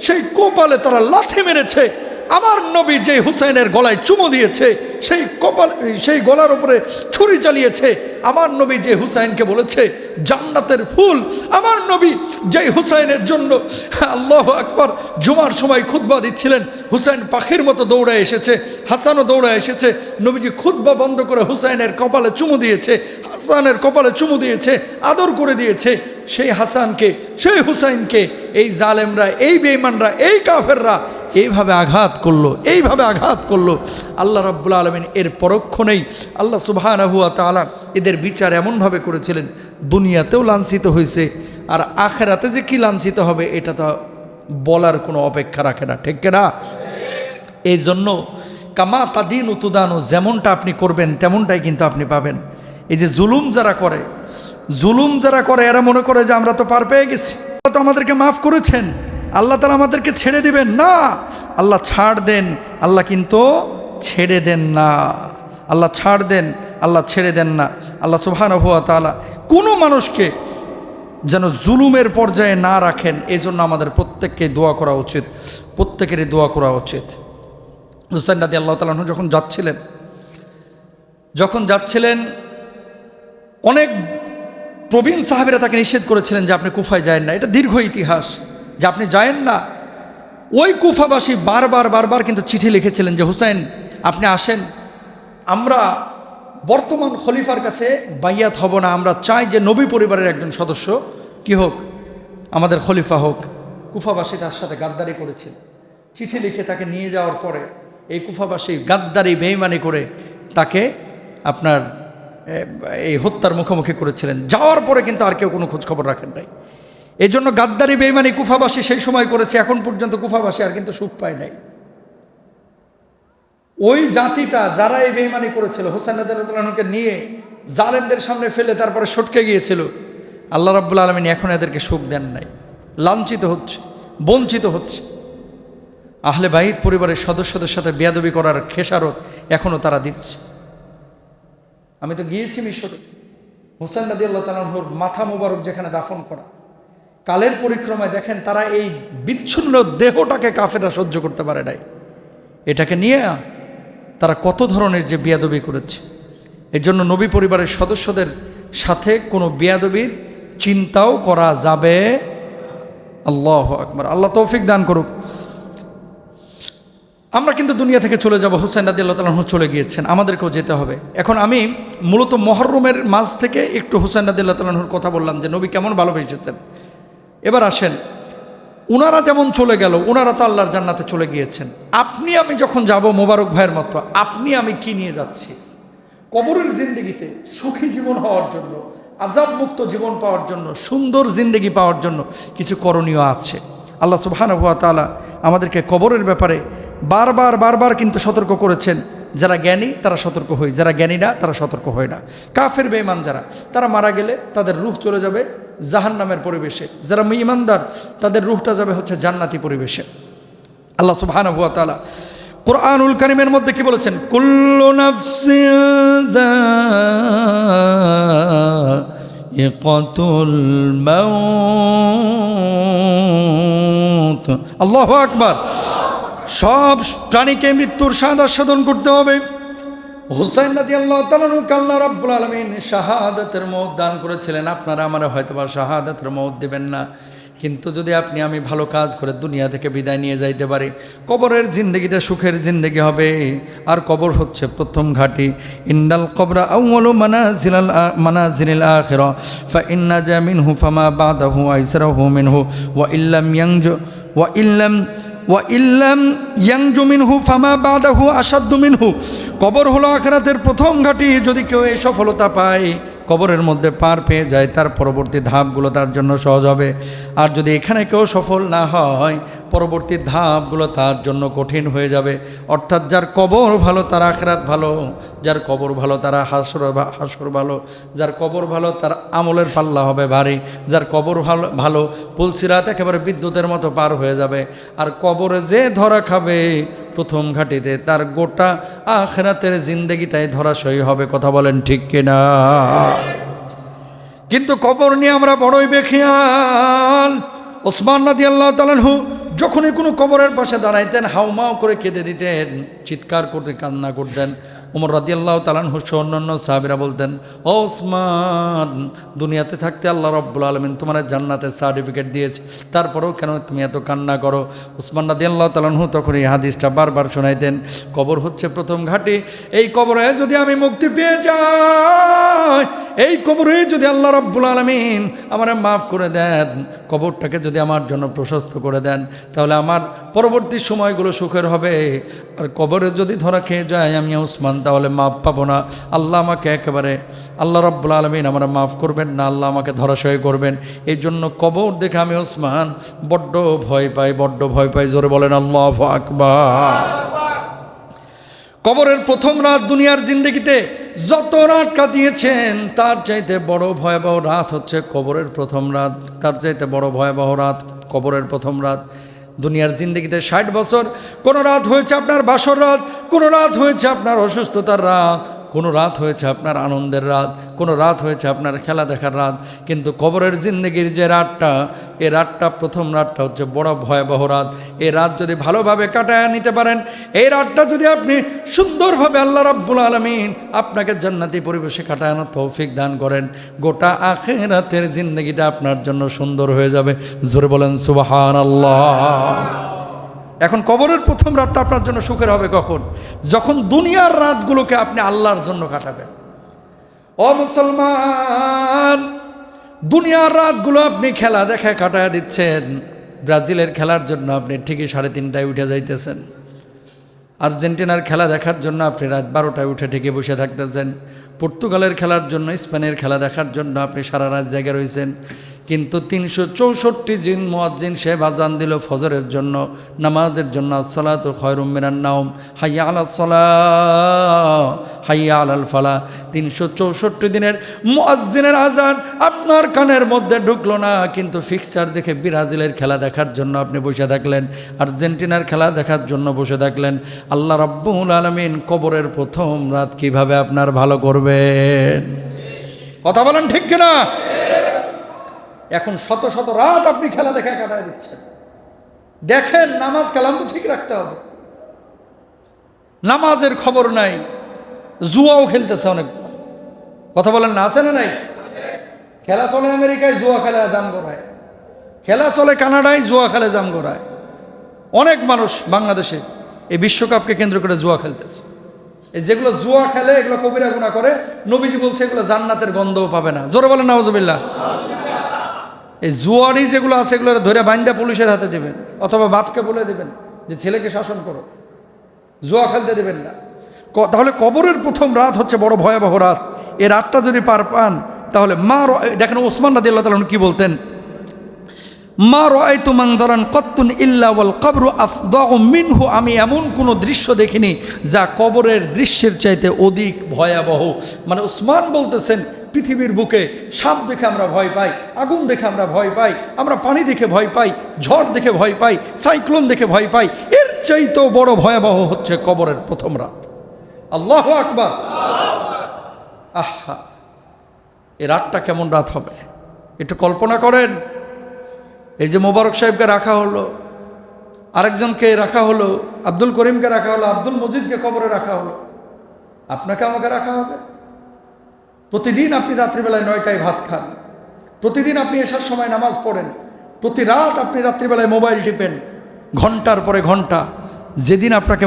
সেই কপালে তারা লাথি মেরেছে। আমার নবী যেই হুসাইনের গলায় চুমু দিয়েছে সেই গলার উপরে ছুরি চালিয়েছে। আমার নবী যে হুসাইনকে বলেছে জান্নাতের ফুল, আমার নবী যেই হুসাইনের জন্য, আল্লাহু আকবার, জুমার সময় খুতবা দিচ্ছিলেন, হুসাইন পাখির মতো দৌড়ায় এসেছে, হাসানও দৌড়ায় এসেছে। নবীজি খুতবা বন্ধ করে হুসাইনের কপালে চুমু দিয়েছে, হাসানের কপালে চুমু দিয়েছে, আদর করে দিয়েছে। সেই হাসানকে, সেই হুসাইনকে এই জালেমরা, এই বেঈমানরা, এই কাফেররা এইভাবে আঘাত করলো, এইভাবে আঘাত করলো। আল্লাহ রাব্বুল আলামিন এর পরক্ষণেই আল্লাহ সুবহানাহু ওয়া তাআলা এদের বিচার এমনভাবে করেছিলেন, দুনিয়াতেও লাঞ্ছিত হয়েছে, আর আখিরাতে যে কি লাঞ্ছিত হবে এটা তো বলার কোনো অপেক্ষা রাখে না। ঠিক না? এই জন্য কামা তাদিনু তুদানু, যেমনটা আপনি করবেন তেমনটাই কিন্তু আপনি পাবেন। এই যে জুলুম যারা করে এরা মনে করে যে আমরা তো পার পেয়ে গেছি, আল্লাহ তো আমাদেরকে মাফ করেছেন, আল্লাহ তাআলা আমাদেরকে ছেড়ে দিবেন না। আল্লাহ ছাড় দেন, আল্লাহ কিন্তু ছেড়ে দেন না। আল্লাহ ছাড় দেন, আল্লাহ ছেড়ে দেন না। আল্লাহ সুবহানাহু ওয়া তাআলা কোনো মানুষকে যেন জুলুমের পর্যায়ে না রাখেন, এই জন্য আমাদের প্রত্যেককে দোয়া করা উচিত, প্রত্যেকেরই দোয়া করা উচিত। হুসাইন রাদিয়াল্লাহু তাআলা আনহু যখন যাচ্ছিলেন অনেক প্রবীণ সাহাবীরা তাকে নিষেধ করেছিলেন যে আপনি কুফায় যায়েন না। এটা দীর্ঘ ইতিহাস যে আপনি যায়েন না। ওই কুফাবাসী বারবার কিন্তু চিঠি লিখেছিলেন যে হুসাইন আপনি আসেন, আমরা বর্তমান খলিফার কাছে বাইয়াত হব না, আমরা চাই যে নবী পরিবারের একজন সদস্য কি হোক, আমাদের খলিফা হোক। কুফাবাসী তার সাথে গাদ্দারি করেছিল। চিঠি লিখে তাকে নিয়ে যাওয়ার পরে এই কুফাবাসী গাদ্দারি বেঈমানি করে তাকে আপনার এই হত্যার মুখোমুখি করেছিলেন। যাওয়ার পরে কিন্তু আর কেউ কোনো খোঁজখবর রাখেন নাই। এই জন্য গাদ্দারি বেঈমানি কুফাবাসী সেই সময় করেছে, এখন পর্যন্ত কুফাবাসী আর কিন্তু সুখ পায় নাই। ওই জাতিটা যারা এই বেঈমানি করেছিল, হুসাইন রাদিয়াল্লাহু আনহুকে নিয়ে জালেমদের সামনে ফেলে তারপরে সটকে গিয়েছিল, আল্লাহ রাব্বুল আলামিন এখন এদেরকে সুখ দেন নাই, লাঞ্ছিত হচ্ছে, বঞ্চিত হচ্ছে। আহলে বাইত পরিবারের সদস্যদের সাথে বেয়াদবি করার খেসারত এখনও তারা দিচ্ছে। আমি তো গিয়েছি মিশরে, হুসাইন রাদিয়াল্লাহু তাআলা আনহুর মাথা মোবারক যেখানে দাফন করা, কালের পরিক্রমায় দেখেন তারা এই বিচ্ছিন্ন দেহটাকে কাফেররা সহ্য করতে পারে নাই। এটাকে নিয়ে তারা কত ধরনের যে বেয়াদবি করেছে। এর জন্য নবী পরিবারের সদস্যদের সাথে কোনো বেয়াদবির চিন্তাও করা যাবে। আল্লাহু আকবার, আল্লাহ তৌফিক দান করুক। আমরা কিন্তু দুনিয়া থেকে চলে যাব, হুসাইন রাদিয়াল্লাহু তাআলা আনহু চলে গিয়েছেন, আমাদেরকেও যেতে হবে। এখন আমি মূলত মুহররমের মাঝ থেকে একটু হুসাইন রাদিয়াল্লাহু তাআলা আনহুর কথা বললাম যে নবী কেমন ভালোবেসেছেন। এবার আসেন, উনারা যেমন চলে গেল, উনারা তো আল্লাহর জান্নাতে চলে গিয়েছেন। আপনি আমি যখন যাব মোবারক ভাইয়ের মতো, আপনি আমি কি নিয়ে যাচ্ছি? কবরের জিন্দেগিতে সুখী জীবন হওয়ার জন্য, আযাব মুক্ত জীবন পাওয়ার জন্য, সুন্দর জিন্দেগি পাওয়ার জন্য কিছু করণীয় আছে। আল্লাহ সুবহানাহু ওয়া তাআলা আমাদেরকে কবরের ব্যাপারে বারবার কিন্তু সতর্ক করেছেন। যারা জ্ঞানী তারা সতর্ক হয়, যারা জ্ঞানী না তারা সতর্ক হয় না। কাফের বেঈমান যারা, তারা মারা গেলে তাদের রূহ চলে যাবে জাহান্নামের পরিবেশে, যারা ঈমানদার তাদের রূহটা যাবে হচ্ছে জান্নাতি পরিবেশে। আল্লাহ সুবহানাহু ওয়া তাআলা কুরআনুল কারীমের মধ্যে কি বলেছেন? কুল্লু নাফসিন যায়িকাতুল মাউত। আল্লাহু আকবার। সব প্রাণীকে মৃত্যুর স্বাদ আস্বাদন করতে হবে। হুসাইন রাদিয়াল্লাহু তাআলা আনহুকে আল্লাহ রাব্বুল আলামিন শাহাদাতের মওত দান করেছিলেন। আপনারা আমারা হয়তোবা শাহাদাতের মওত দেবেন না, কিন্তু যদি আপনি আমি ভালো কাজ করে দুনিয়া থেকে বিদায় নিয়ে যাইতে পারি, কবরের জিন্দেগিটা সুখের জিন্দেগি হবে। আর কবর হচ্ছে প্রথম ঘাঁটি। ইন্নাল কবরা আউয়ালু মানাজিলিল আখিরা ফা ইন্না জা মিনহু ফামা বাদাহু আইসরাহু মিনহু ওয়া ইল্লাম ইয়ানজু মিনহু ফামা বাদাহু আশাদ্দু মিনহু। কবর হলো আখিরাতের প্রথম ঘাঁটি। যদি কেউ এই সফলতা পায়, কবরের মধ্যে পার পেয়ে যায়, তার পরবর্তী ধাপগুলো তার জন্য সহজ হবে। আর যদি এখানে কেউ সফল না হয়, পরবর্তী ধাপগুলো তার জন্য কঠিন হয়ে যাবে। অর্থাৎ যার কবর ভালো তার আখিরাত ভালো, যার কবর ভালো তার হাসর ভালো, যার কবর ভালো তার আমলের পাল্লা হবে ভারী, যার কবর ভালো পুলসিরাত একেবারে বিদ্যুতের মতো পার হয়ে যাবে। আর কবরে যে ধরা খাবে প্রথম ঘাটিতে, তার গোটা আখিরাতের জিন্দেগিটাই ধরাশয়ী হবে। কথা বলেন ঠিক কিনা? কিন্তু কবর নিয়ে আমরা বড়ই বেখিয়াল। ওসমান রাদিয়াল্লাহু তাআলা আনহু যখনই কোনো কবরের পাশে দাঁড়াইতেন, হাউমাউ করে কেঁদে দিতেন, চিৎকার করতে কান্না করতেন। ওমর রাদিয়াল্লাহু তাআলা আনহু সহ অন্যান্য সাহাবীরা বলতেন, ও ওসমান, দুনিয়াতে থাকতে আল্লাহ রাব্বুল আলামিন তোমার জান্নাতের সার্টিফিকেট দিয়েছে, তারপরেও কেন তুমি এত কান্না করো? ওসমান রাদিয়াল্লাহু তাআলা আনহু তখন এই হাদিসটা বারবার শোনাইতেন। কবর হচ্ছে প্রথম ঘাঁটি। এই কবরে যদি আমি মুক্তি পেয়ে যাই, এই কবরে যদি আল্লাহ রাব্বুল আলামিন আমারে মাফ করে দেন, কবরটাকে যদি আমার জন্য প্রশস্ত করে দেন, তাহলে আমার পরবর্তী সময়গুলো সুখের হবে। আর কবরে যদি ধরা খেয়ে যায় আমি ওসমান, তাহলে মাফ পাবো না। আল্লাহ আমাকে একেবারে, আল্লাহ রাব্বুল আলামিন আমরা মাফ করবেন না, আল্লাহ আমাকে ধরাশয় করবেন। এই জন্য কবর দেখে আমি ওসমান বড্ড ভয় পাই। জোরে বলেন আল্লাহু আকবার। কবরের প্রথম রাত দুনিয়ার জিন্দেগিতে যত রাত কাটিয়েছেন, তার চাইতে বড় ভয়াবহ রাত হচ্ছে কবরের প্রথম রাত। তার চাইতে বড় ভয়াবহ রাত কবরের প্রথম রাত। দুনিয়ার জিন্দেগিতে 60 বছর, কোনো রাত হয়েছে আপনার বাসর রাত, কোনো রাত হয়েছে আপনার অসুস্থতার রাত, কোনো রাত হয়েছে আপনার আনন্দের রাত, কোনো রাত হয়েছে আপনার খেলা দেখার রাত, কিন্তু কবরের জিন্দেগির যে রাতটা, এই রাতটা প্রথম রাতটা হচ্ছে বড় ভয়াবহ রাত। এই রাত যদি ভালোভাবে কাটায় নিতে পারেন, এই রাতটা যদি আপনি সুন্দরভাবে আল্লাহ রাব্বুল আলামিন আপনাকে জান্নাতি পরিবেশে কাটানোর তৌফিক দান করেন, গোটা আখিরাতের জিন্দেগিটা আপনার জন্য সুন্দর হয়ে যাবে। জোরে বলেন সুবহানাল্লাহ। এখন কবরের প্রথম রাতটা আপনার জন্য সুখের হবে কখন? যখন দুনিয়ার রাতগুলোকে আপনি আল্লাহর জন্য কাটাবেন। ও মুসলমান, দুনিয়ার রাতগুলো আপনি খেলা দেখায় কাটায় দিচ্ছেন। ব্রাজিলের খেলার জন্য আপনি ঠিকই 3:30টায় উঠে যাইতেছেন, আর্জেন্টিনার খেলা দেখার জন্য আপনি রাত 12টায় উঠে ঠিকই বসে থাকতেছেন, পর্তুগালের খেলার জন্য, স্পেনের খেলা দেখার জন্য আপনি সারা রাত জেগে রয়েছেন। কিন্তু 364 দিন মুয়াজ্জিন সাহেব আযান দিল ফজরের জন্য, নামাজের জন্য, আসসালাতু খায়রুম মিনান নাওম, হাইয়া আলাস সালাহ, হাইয়া আলাল ফালাহ। 364 দিনের মুয়াজ্জিনের আযান আপনার কানের মধ্যে ঢুকলো না, কিন্তু ফিক্সচার দেখে ব্রাজিলের খেলা দেখার জন্য আপনি বসে থাকলেন, আর্জেন্টিনার খেলা দেখার জন্য বসে থাকলেন। আল্লাহ রাব্বুল আলামিন কবরের প্রথম রাত কিভাবে আপনার ভালো করবেন? কথা বলেন ঠিক কিনা? এখন শত শত রাত আপনি খেলা দেখে কাটায় দিচ্ছেন। দেখেন, নামাজ কালাম তো ঠিক রাখতে হবে, নামাজের খবর নাই, জুয়াও খেলতেছে অনেক। কথা বলেন না, আছে না নাই? খেলা চলে আমেরিকায়, জুয়া খেলে জাম গড়ায়, খেলা চলে কানাডায়, জুয়া খেলে জাম গড়ায়। অনেক মানুষ বাংলাদেশে এই বিশ্বকাপকে কেন্দ্র করে জুয়া খেলতেছে। এই যেগুলো জুয়া খেলে এগুলো কবিরা গুনাহ করে, নবীজি বলছে এগুলো জান্নাতের গন্ধও পাবে না। জোরে বলেন নাউজুবিল্লাহ। এই জুয়ারি যেগুলো আছে এগুলো ধরে বাইন্দা পুলিশের হাতে দেবেন, অথবা বাপকে বলে দেবেন যে ছেলেকে শাসন করো, জুয়া খেলতে দেবেন না। তাহলে কবরের প্রথম রাত হচ্ছে বড় ভয়াবহ রাত। এই রাতটা যদি পার পান তাহলে দেখেন ওসমান রাদিয়াল্লাহু তাআলা কি বলতেন, মা রাআইতু মানজারান কাত্তুন ইল্লা ওয়াল কবরু আফদাউ মিনহু। আমি এমন কোনো দৃশ্য দেখিনি যা কবরের দৃশ্যের চাইতে অধিক ভয়াবহ। মানে ওসমান বলতেছেন, পৃথিবীর বুকে সাপ দেখে আমরা ভয় পাই, আগুন দেখে আমরা ভয় পাই, আমরা পানি দেখে ভয় পাই, ঝড় দেখে ভয় পাই, সাইক্লোন দেখে ভয় পাই, এর চাইতেও বড় ভয়াবহ হচ্ছে কবরের প্রথম রাত। আল্লাহু আকবার। আহা, এই রাতটা কেমন রাত হবে একটু কল্পনা করেন। এই যে মোবারক সাহেবকে রাখা হলো, আরেকজনকে রাখা হলো, আব্দুল করিমকে রাখা হলো, আব্দুল মজিদকে কবরে রাখা হলো, আপনাকে আমাকে রাখা হবে। প্রতিদিন আপনি রাত্রিবেলায় 9টায় ভাত খান, প্রতিদিন আপনি এসার সময় নামাজ পড়েন, প্রতি রাত আপনি রাত্রিবেলায় মোবাইল টিপেন ঘন্টার পরে ঘন্টা। যেদিন আপনাকে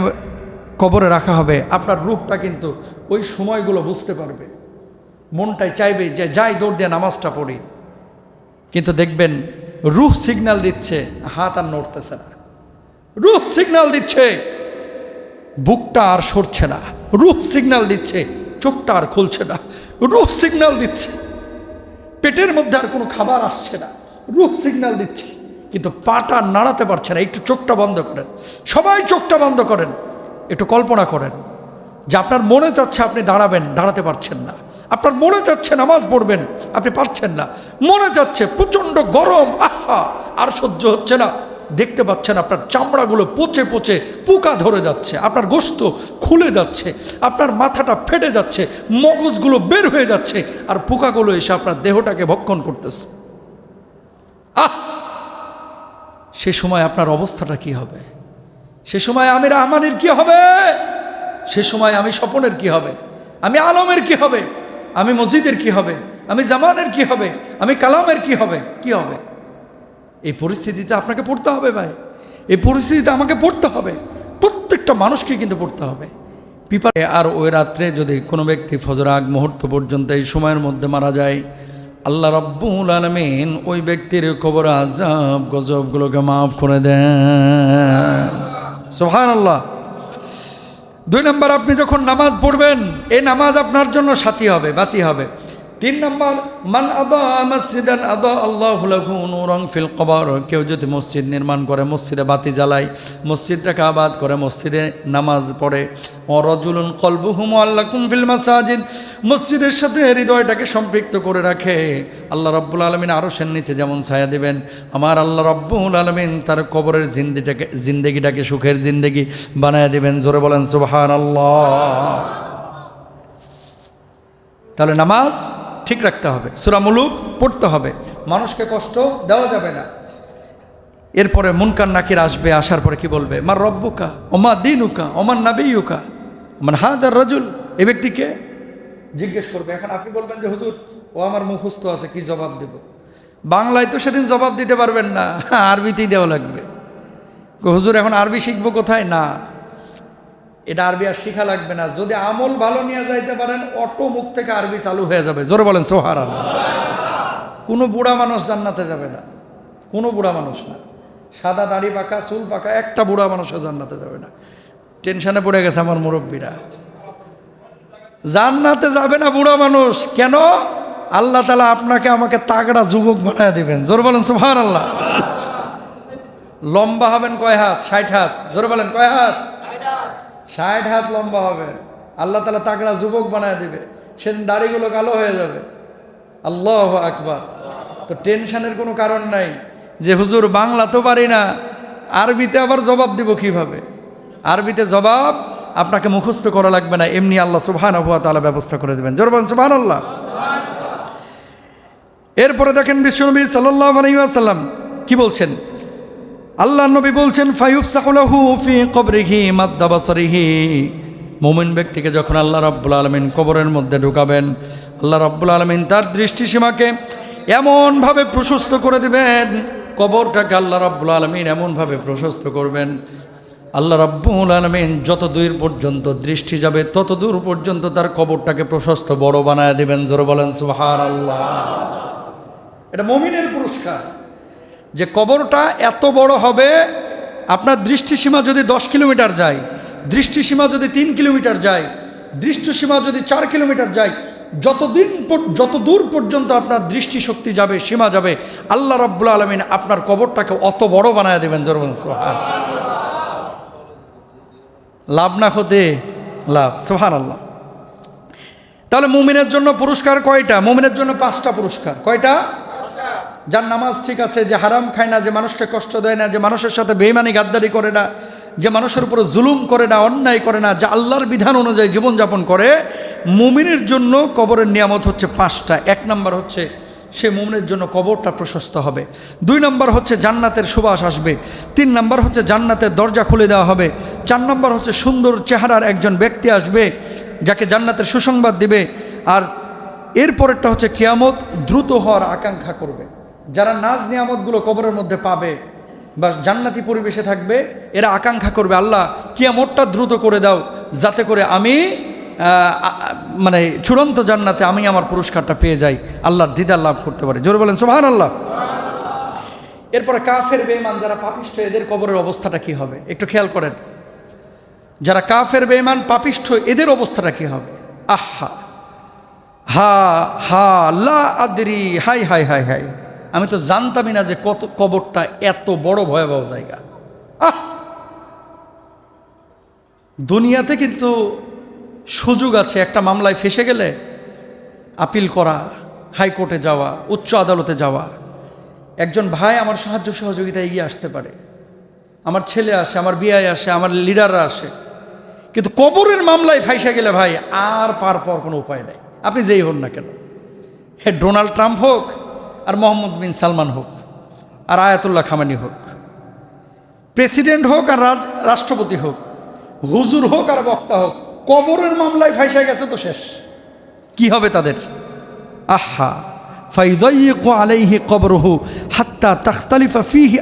কবরে রাখা হবে আপনার রূহটা কিন্তু ওই সময়গুলো বুঝতে পারবে, মনটাই চাইবে যে যাই দৌড় দিয়ে নামাজটা পড়ি। কিন্তু দেখবেন রূহ সিগন্যাল দিচ্ছে, হাত আর নড়তেছে না, রূহ সিগন্যাল দিচ্ছে বুকটা আর সরছে না, রূহ সিগন্যাল দিচ্ছে চোখটা আর খুলছে না, রূহ সিগন্যাল দিচ্ছে পেটের মধ্যে আর কোনো খাবার আসছে না, রূহ সিগন্যাল দিচ্ছে কিন্তু পাটা নাড়াতে পারছে না। একটু চোখটা বন্ধ করেন, সবাই চোখটা বন্ধ করেন, একটু কল্পনা করেন যে আপনার মনে চাচ্ছে আপনি দাঁড়াবেন, দাঁড়াতে পারছেন না, আপনার মনে চাচ্ছে নামাজ পড়বেন, আপনি পারছেন না, মনে যাচ্ছে প্রচণ্ড গরম, আহা আর সহ্য হচ্ছে না, দেখতে পাচ্ছেন আপনার চামড়াগুলো পচে পচে পোকা ধরে যাচ্ছে, আপনার গোশত খুলে যাচ্ছে, আপনার মাথাটা ফেটে যাচ্ছে, মগজগুলো বের হয়ে যাচ্ছে, আর পোকাগুলো এসে আপনার দেহটাকে ভক্ষণ করতেছে। সে সময় আপনার অবস্থাটা কি হবে? সে সময় আমি রহমানের কি হবে? সে সময় আমি স্বপনের কি হবে? আমি আলমের কি হবে? আমি মসজিদের কি হবে? আমি জামানের কি হবে? আমি কালামের কি হবে? কি হবে? এই পরিস্থিতিতে আপনাকে পড়তে হবে ভাই, এই পরিস্থিতিতে আমাকে পড়তে হবে, প্রত্যেকটা মানুষকে কিন্তু পড়তে হবে। আর ওই রাত্রে যদি কোনো ব্যক্তি ফজর আগ মুহূর্ত পর্যন্ত এই সময়ের মধ্যে মারা যায়, আল্লাহ রাব্বুল আলামিন ওই ব্যক্তির কবর আযাব গজবগুলোকে মাফ করে দেন। সুবহানাল্লাহ। 2 নম্বর, আপনি যখন নামাজ পড়বেন এই নামাজ আপনার জন্য সাথী হবে, বাতি হবে। 3 নম্বর, মান আদা মসজিদান আদা আল্লাহু লাহু নূরান ফিল কবর। কেউ যদি মসজিদ নির্মাণ করে, মসজিদে বাতি জ্বালায়, মসজিদটাকে আবাদ করে, মসজিদে নামাজ পড়ে, ও রাজুলুন কলবুহু মুআল্লাকুম ফিল মাসাজিদ, মসজিদের সাথে হৃদয়টাকে সম্পৃক্ত করে রাখে, আল্লাহ রাব্বুল আলামিন আরশের নিচে যেমন ছায়া দিবেন, আমার আল্লাহ রাব্বুল আলামিন তার কবরের জিন্দেগিটাকে সুখের জিন্দেগি বানায় দিবেন। জোরে বলেন সুবহানাল্লাহ। তাহলে নামাজ ঠিক রাখতে হবে, সূরা মুলুক পড়তে হবে, মানুষকে কষ্ট দেওয়া যাবে না। এরপরে মুনকার নাকির আসবে, আসার পরে কি বলবে? মার রব্বুকা ওমা দিনুকা ওমান নাবিয়ুকা মান হাযার রাজুল, এই ব্যক্তিকে জিজ্ঞেস করবে। এখন আপনি বলবেন যে হুজুর ও আমার মুখস্থ আছে, কি জবাব দেব? বাংলায় তো সেদিন জবাব দিতে পারবেন না, আরবিতেই দেওয়া লাগবে। হুজুর এখন আরবি শিখবো কোথায়? না, এটা আরবি আর শিখা লাগবে না, যদি আমল ভালো নিয়ে যাইতে পারেন অটো মুখ থেকে আরবি চালু হয়ে যাবে। জোরে বলেন সুবহানাল্লাহ। কোনো বুড়া মানুষ জান্নাতে যাবে না, কোনো বুড়া মানুষ না, সাদা দাড়ি পাকা চুল পাকা একটা বুড়া মানুষও জান্নাতে যাবে না। টেনশনে পড়ে গেছে আমার মুরব্বীরা, জান্নাতে যাবে না বুড়া মানুষ। কেন? আল্লাহ তাআলা আপনাকে আমাকে তাগড়া যুবক বানায় দিবেন। জোরে বলেন সুবহানাল্লাহ। লম্বা হবেন কয় হাত? 60 হাত। জোরে বলেন কয় হাত? 60 হাত লম্বা হবে। আল্লাহ তাআলা তাগড়া যুবক বানায় দিবে, সেদিন দাড়িগুলো কালো হয়ে যাবে। আল্লাহু আকবার। তো টেনশনের কোনো কারণ নাই যে হুজুর বাংলা তো পারি না, আরবিতে আবার জবাব দিব কিভাবে? আরবিতে জবাব আপনাকে মুখস্থ করা লাগবে না, এমনি আল্লাহ সুবহানাহু ওয়া তাআলা ব্যবস্থা করে দেবেন। জোরে বলেন সুবহানাল্লাহ। এরপরে দেখেন বিশ্বনবী সাল্লাল্লাহু আলাইহি ওয়াসাল্লাম কি বলছেন? আল্লাহ নবী বলছেন ফায়ুফসাহু লাহু ফি কবরিহি মাদ্দা বাসরিহি, মুমিন ব্যক্তিকে যখন আল্লাহ রাব্বুল আলামিন কবরের মধ্যে ঢুকাবেন, আল্লাহ রাব্বুল আলামিন তার দৃষ্টিসীমাকে এমনভাবে প্রশস্ত করে দিবেন, কবরটাকে আল্লাহ রাব্বুল আলামিন এমনভাবে প্রশস্ত করবেন, আল্লাহ রাব্বুল আলামিন যত দূর পর্যন্ত দৃষ্টি যাবে তত দূর পর্যন্ত তার কবরটাকে প্রশস্ত বড় বানায় দিবেন। জোরে বলেন সুবহানাল্লাহ। এটা মুমিনের পুরস্কার, যে কবরটা এত বড় হবে, আপনার দৃষ্টিসীমা যদি 10 কিলোমিটার যায়, দৃষ্টিসীমা যদি 3 কিলোমিটার যায়, দৃষ্টিসীমা যদি 4 কিলোমিটার যায়, যত দূর পর্যন্ত আপনার দৃষ্টিশক্তি যাবে, সীমা যাবে, আল্লাহ রাব্বুল আলামিন আপনার কবরটাকে অত বড় বানায় দেবেন। জোরে বলেন সুবহানাল্লাহ। লাভ না হতে লাভ। সুবহানাল্লাহ। তাহলে মুমিনের জন্য পুরস্কার কয়টা? মুমিনের জন্য 5টা পুরস্কার। কয়টা? যার নামাজ ঠিক আছে, যে হারাম খায় না, যে মানুষকে কষ্ট দেয় না, যে মানুষের সাথে বেঈমানি গাদ্দারি করে না, যে মানুষের উপরে জুলুম করে না, অন্যায় করে না, যে আল্লাহর বিধান অনুযায়ী জীবনযাপন করে, মুমিনের জন্য কবরের নিয়ামত হচ্ছে 5টা। 1 নম্বর হচ্ছে সে মুমিনের জন্য কবরটা প্রশস্ত হবে। 2 নম্বর হচ্ছে জান্নাতের সুবাস আসবে। 3 নম্বর হচ্ছে জান্নাতের দরজা খুলে দেওয়া হবে। 4 নম্বর হচ্ছে সুন্দর চেহারার একজন ব্যক্তি আসবে যাকে জান্নাতের সুসংবাদ দিবে। আর এরপরেরটা হচ্ছে কিয়ামত দ্রুত হওয়ার আকাঙ্ক্ষা করবে। যারা নাজ নিয়ামতগুলো কবরের মধ্যে পাবে বা জান্নাতি পরিবেশে থাকবে, এরা আকাঙ্ক্ষা করবে আল্লাহ কিয়ামতটা দ্রুত করে দাও, যাতে করে আমি মানে চূড়ান্ত জান্নাতে আমি আমার পুরস্কারটা পেয়ে যাই, আল্লাহর দিদার লাভ করতে পারি। জোরে বলেন সুবহানাল্লাহ। এরপরে কাফের বেঈমান যারা পাপিষ্ঠ, এদের কবরের অবস্থাটা কি হবে একটু খেয়াল করেন। যারা কাফের বেঈমান পাপিষ্ঠ, এদের অবস্থাটা কি হবে? আহা হা হা লা Adori, high high high high, আমি তো জানতামই না যে কত কবরটা এত বড় ভয়াবহ জায়গা। দুনিয়াতে কিন্তু সুযোগ আছে, একটা মামলায় ফেসে গেলে আপিল করা, হাইকোর্টে যাওয়া, উচ্চ আদালতে যাওয়া। একজন ভাই আমার সাহায্য সহযোগিতা এগিয়ে আসতে পারে, আমার ছেলে আসে, আমার বিয়ায় আসে, আমার লিডাররা আসে, কিন্তু কবরের মামলায় ফাইসে গেলে ভাই আর পার পাওয়ার কোনো উপায় নেই। আপনি যেই হন না কেন, হে ডোনাল্ড ট্রাম্প হোক আর মোহাম্মদ বিন সালমান হোক আর আয়াতুল্লাহ খামেনি হোক, প্রেসিডেন্ট হোক আর রাষ্ট্রপতি হোক, হুজুর হোক আর বক্তা হোক, কবরের মামলায় ফাইসে গেছে তো শেষ। কি হবে তাদের? আহা ফায়ুযায়্যিকু আলাইহি কবরুহু হাত্তা তাখতালিফা ফীহি